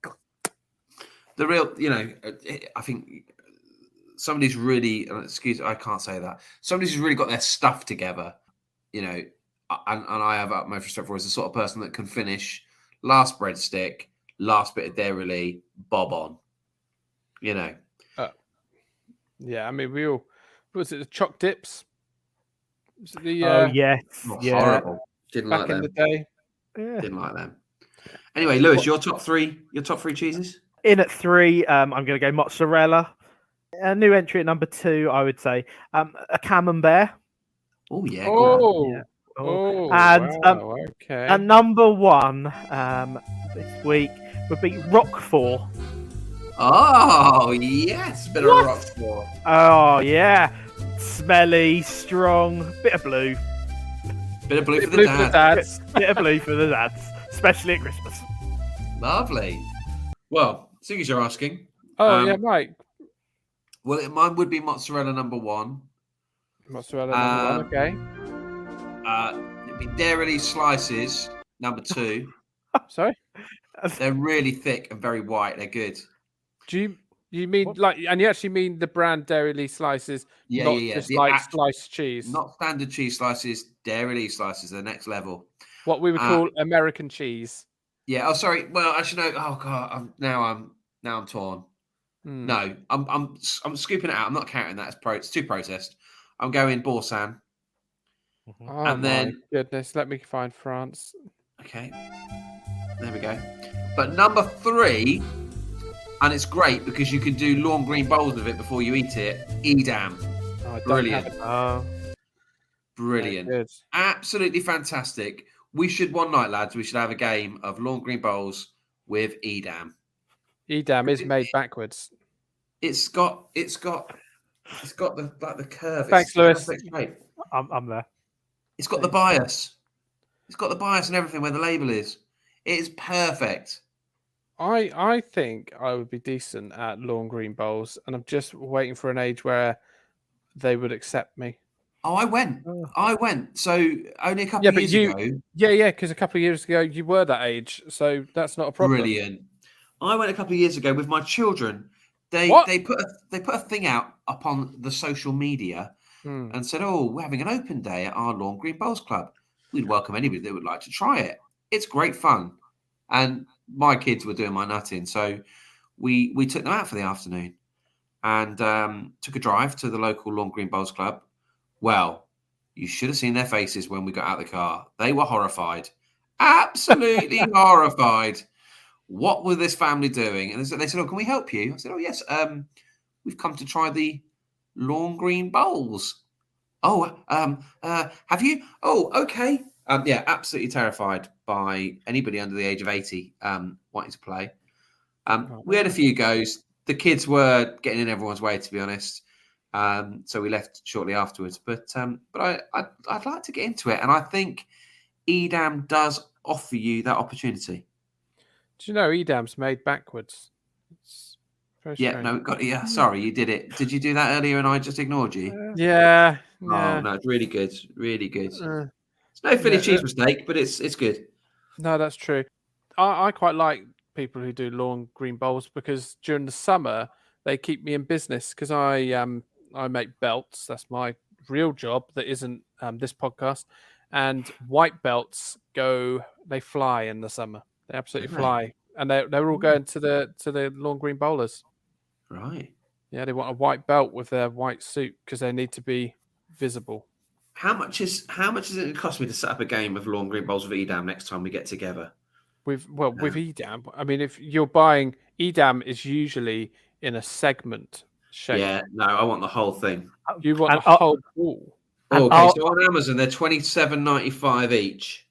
S2: The real, I think somebody's really. I can't say that. Somebody's who's really got their stuff together. And I have utmost respect for as the sort of person that can finish last breadstick, last bit of Dairy Lee, bob on.
S1: Yeah, I mean, we all was it the choc dips? Was it the
S3: yes,
S2: horrible. Didn't
S1: back
S2: like
S1: in
S2: them.
S1: the day.
S3: Yeah.
S2: Didn't like them. Anyway, Lewis, your top three cheeses.
S3: In at 3, I'm going to go mozzarella. A new entry at number 2, I would say a camembert.
S2: Oh yeah.
S1: Oh,
S3: Yeah.
S1: Oh,
S3: And
S1: wow. Okay.
S3: and number one this week would be Roquefort.
S2: Oh, yes. Bit of Roquefort.
S3: Oh yeah, smelly, strong, bit of blue,
S2: Bit of blue for the
S1: Blue for the
S2: dad.
S1: dads.
S3: bit of blue for the dads, especially at Christmas.
S2: Lovely. Well, seeing as you're asking,
S1: Oh, yeah, Mike.
S2: well, mine would be mozzarella number one.
S1: Mozzarella number one. Okay.
S2: It'd be dairy slices number two.
S1: Sorry.
S2: They're really thick and very white. They're good.
S1: Do you mean like, and you actually mean the brand Dairy Lee slices, not just
S2: The
S1: like sliced cheese?
S2: Not standard cheese slices, dairy slices, the next level.
S1: What we would call American cheese.
S2: Yeah. Oh, sorry. Well, actually, no. Oh God. Now I'm torn. No, I'm scooping it out. I'm not counting that as it's too processed. I'm going Boursin.
S1: Oh
S2: And
S1: my
S2: then-
S1: goodness, let me find France.
S2: Okay. There we go. But number three, and it's great because you can do lawn green bowls with it before you eat it. Edam.
S1: Oh, I don't
S2: Brilliant.
S1: have it.
S2: Brilliant.
S1: Good.
S2: Absolutely fantastic. We should one night, lads. We should have a game of lawn green bowls with Edam.
S1: Edam is made backwards.
S2: It's got the curve.
S1: Thanks,
S2: It's
S1: Lewis.
S2: perfect shape.
S3: I'm there.
S2: It's got the bias. It's got the bias and everything where the label is. It is perfect.
S1: I think I would be decent at lawn green bowls, and I'm just waiting for an age where they would accept me.
S2: Oh, I went. So only a couple
S1: Yeah,
S2: of
S1: but
S2: years ago.
S1: Yeah, because a couple of years ago you were that age, so that's not a problem.
S2: Brilliant. I went a couple of years ago with my children. They put a thing out upon the social media and said, "Oh, we're having an open day at our Lawn Green Bowls Club. We'd welcome anybody that would like to try it. It's great fun." And my kids were doing my nutting, so we took them out for the afternoon and took a drive to the local Lawn Green Bowls Club. Well, you should have seen their faces when we got out of the car. They were horrified, absolutely horrified. What were this family doing? And they said, "Oh, can we help you?" I said, "Oh, yes. We've come to try the lawn green bowls." "Oh, have you? Oh, okay." Yeah, absolutely terrified by anybody under the age of 80 wanting to play. We had a few goes. The kids were getting in everyone's way, to be honest. So we left shortly afterwards. But I'd like to get into it, and I think Edam does offer you that opportunity.
S1: Do you know Edam's made backwards? It's very strange.
S2: Sorry, you did it. Did you do that earlier and I just ignored you?
S1: Yeah.
S2: Oh no, it's really good. Really good. It's no Philly cheese mistake, but it's good.
S1: No, that's true. I quite like people who do lawn green bowls because during the summer they keep me in business because I make belts. That's my real job. That isn't this podcast. And white belts they fly in the summer. They absolutely fly, and they're all going to the lawn green bowlers.
S2: Right.
S1: Yeah, they want a white belt with their white suit because they need to be visible.
S2: How much is it going to cost me to set up a game of lawn green bowls with Edam next time we get together?
S1: With Edam, I mean, if you're buying Edam, is usually in a segment shape.
S2: Yeah, no, I want the whole thing.
S1: You want the whole ball.
S2: Okay, so on Amazon they're $27.95 each.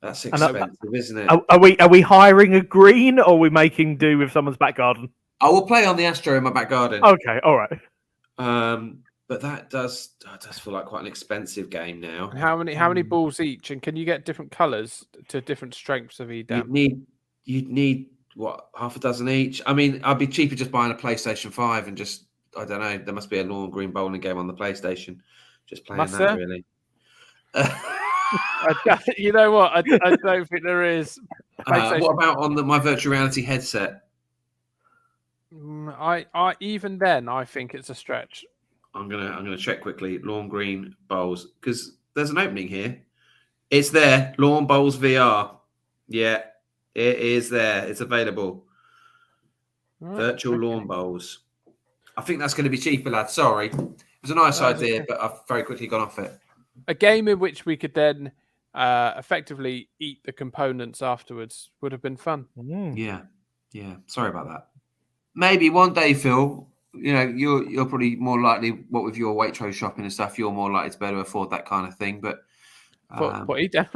S2: That's expensive, isn't it?
S3: Are we hiring a green, or are we making do with someone's back garden?
S2: I will play on the Astro in my back garden.
S3: Okay, all right.
S2: But that does feel like quite an expensive game now.
S1: And how many balls each? And can you get different colours to different strengths of Edam?
S2: You'd need what, half a dozen each? I mean, I'd be cheaper just buying a PlayStation 5 and just, I don't know, there must be a lawn green bowling game on the PlayStation. Just playing that, really.
S1: You know what? I don't think there is.
S2: What about on my virtual reality headset?
S1: I even then I think it's a stretch.
S2: I'm gonna check quickly. Lawn green bowls, because there's an opening here. It's there. Lawn bowls VR. Yeah, it is there. It's available. Virtual lawn bowls. I think that's going to be cheaper, lads. Sorry, it was a nice idea, but I've very quickly gone off it.
S1: A game in which we could then effectively eat the components afterwards would have been fun.
S2: Yeah. Sorry about that. Maybe one day, Phil, you're probably more likely, what with your Waitrose shopping and stuff, you're more likely to be able to afford that kind of thing. But
S1: What are you doing?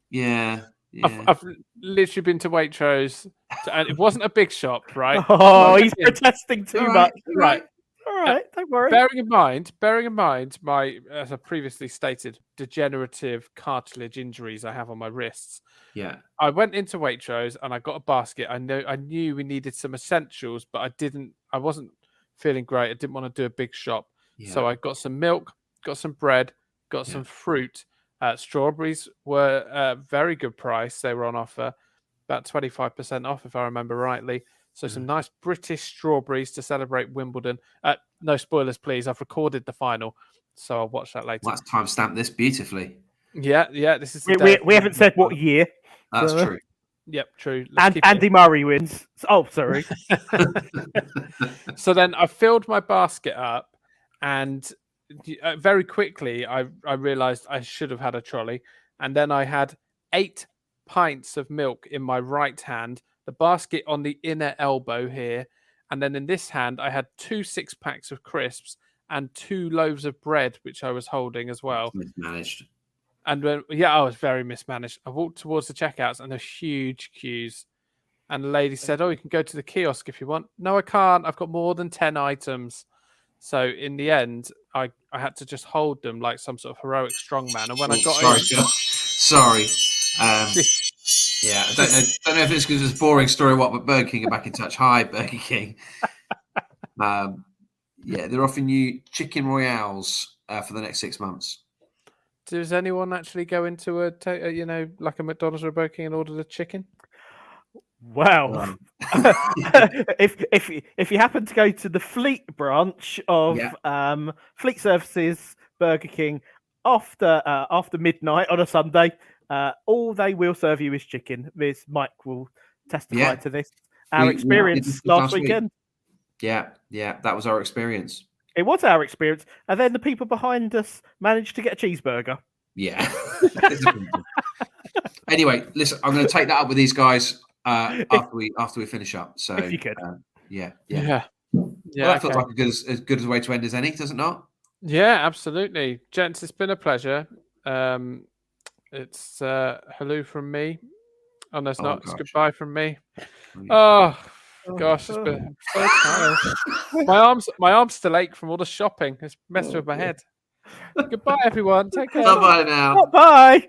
S2: yeah.
S1: I've literally been to Waitrose, and it wasn't a big shop, right?
S3: Oh, he's protesting too much.
S1: Right.
S3: All right, don't worry.
S1: Bearing in mind my, as I previously stated, degenerative cartilage injuries I have on my wrists.
S2: Yeah.
S1: I went into Waitrose and I got a basket. I knew we needed some essentials, but I wasn't feeling great. I didn't want to do a big shop.
S2: Yeah.
S1: So I got some milk, got some bread, got some fruit. Strawberries were a very good price. They were on offer, about 25% off, if I remember rightly. So some nice British strawberries to celebrate Wimbledon. No spoilers, please. I've recorded the final, so I'll watch that later.
S2: Let's timestamp this beautifully.
S1: Yeah. This is
S3: we haven't said what year.
S2: That's true.
S1: Yep, true.
S3: And Andy Murray wins. Oh, sorry.
S1: So then I filled my basket up, and very quickly I realised I should have had a trolley. And then I had 8 pints of milk in my right hand, the basket on the inner elbow here, and then in this hand I had 2 6-packs of crisps and 2 loaves of bread, which I was holding as well.
S2: Mismanaged.
S1: And I was very mismanaged. I walked towards the checkouts and there's huge queues. And the lady said, "Oh, you can go to the kiosk if you want." No, I can't. I've got more than 10 items. So in the end, I had to just hold them like some sort of heroic strongman. And when I got
S2: sorry. Yeah, I don't know if it's because it's a boring story or what, but Burger King are back in touch. Hi, Burger King. They're offering you chicken royales for the next 6 months.
S1: Does anyone actually go into like a McDonald's or a Burger King and order the chicken?
S3: Well, if you happen to go to the Fleet branch of Fleet Services Burger King after midnight on a Sunday, all they will serve you is chicken. Mike will testify to this. Our experience last weekend.
S2: Yeah, that was our experience.
S3: It was our experience, and then the people behind us managed to get a cheeseburger.
S2: Yeah. Anyway, listen, I'm going to take that up with these guys after we finish up. So
S3: if you could,
S2: Well, that feels like as good a way to end as any, does it not?
S1: Yeah, absolutely, gents. It's been a pleasure. It's hello from me. Oh, no, it's not. Gosh. It's goodbye from me. Oh gosh, it's been so tired. My arms still ache from all the shopping. It's messed with my head. Goodbye, everyone. Take care.
S2: Bye now.
S3: Bye.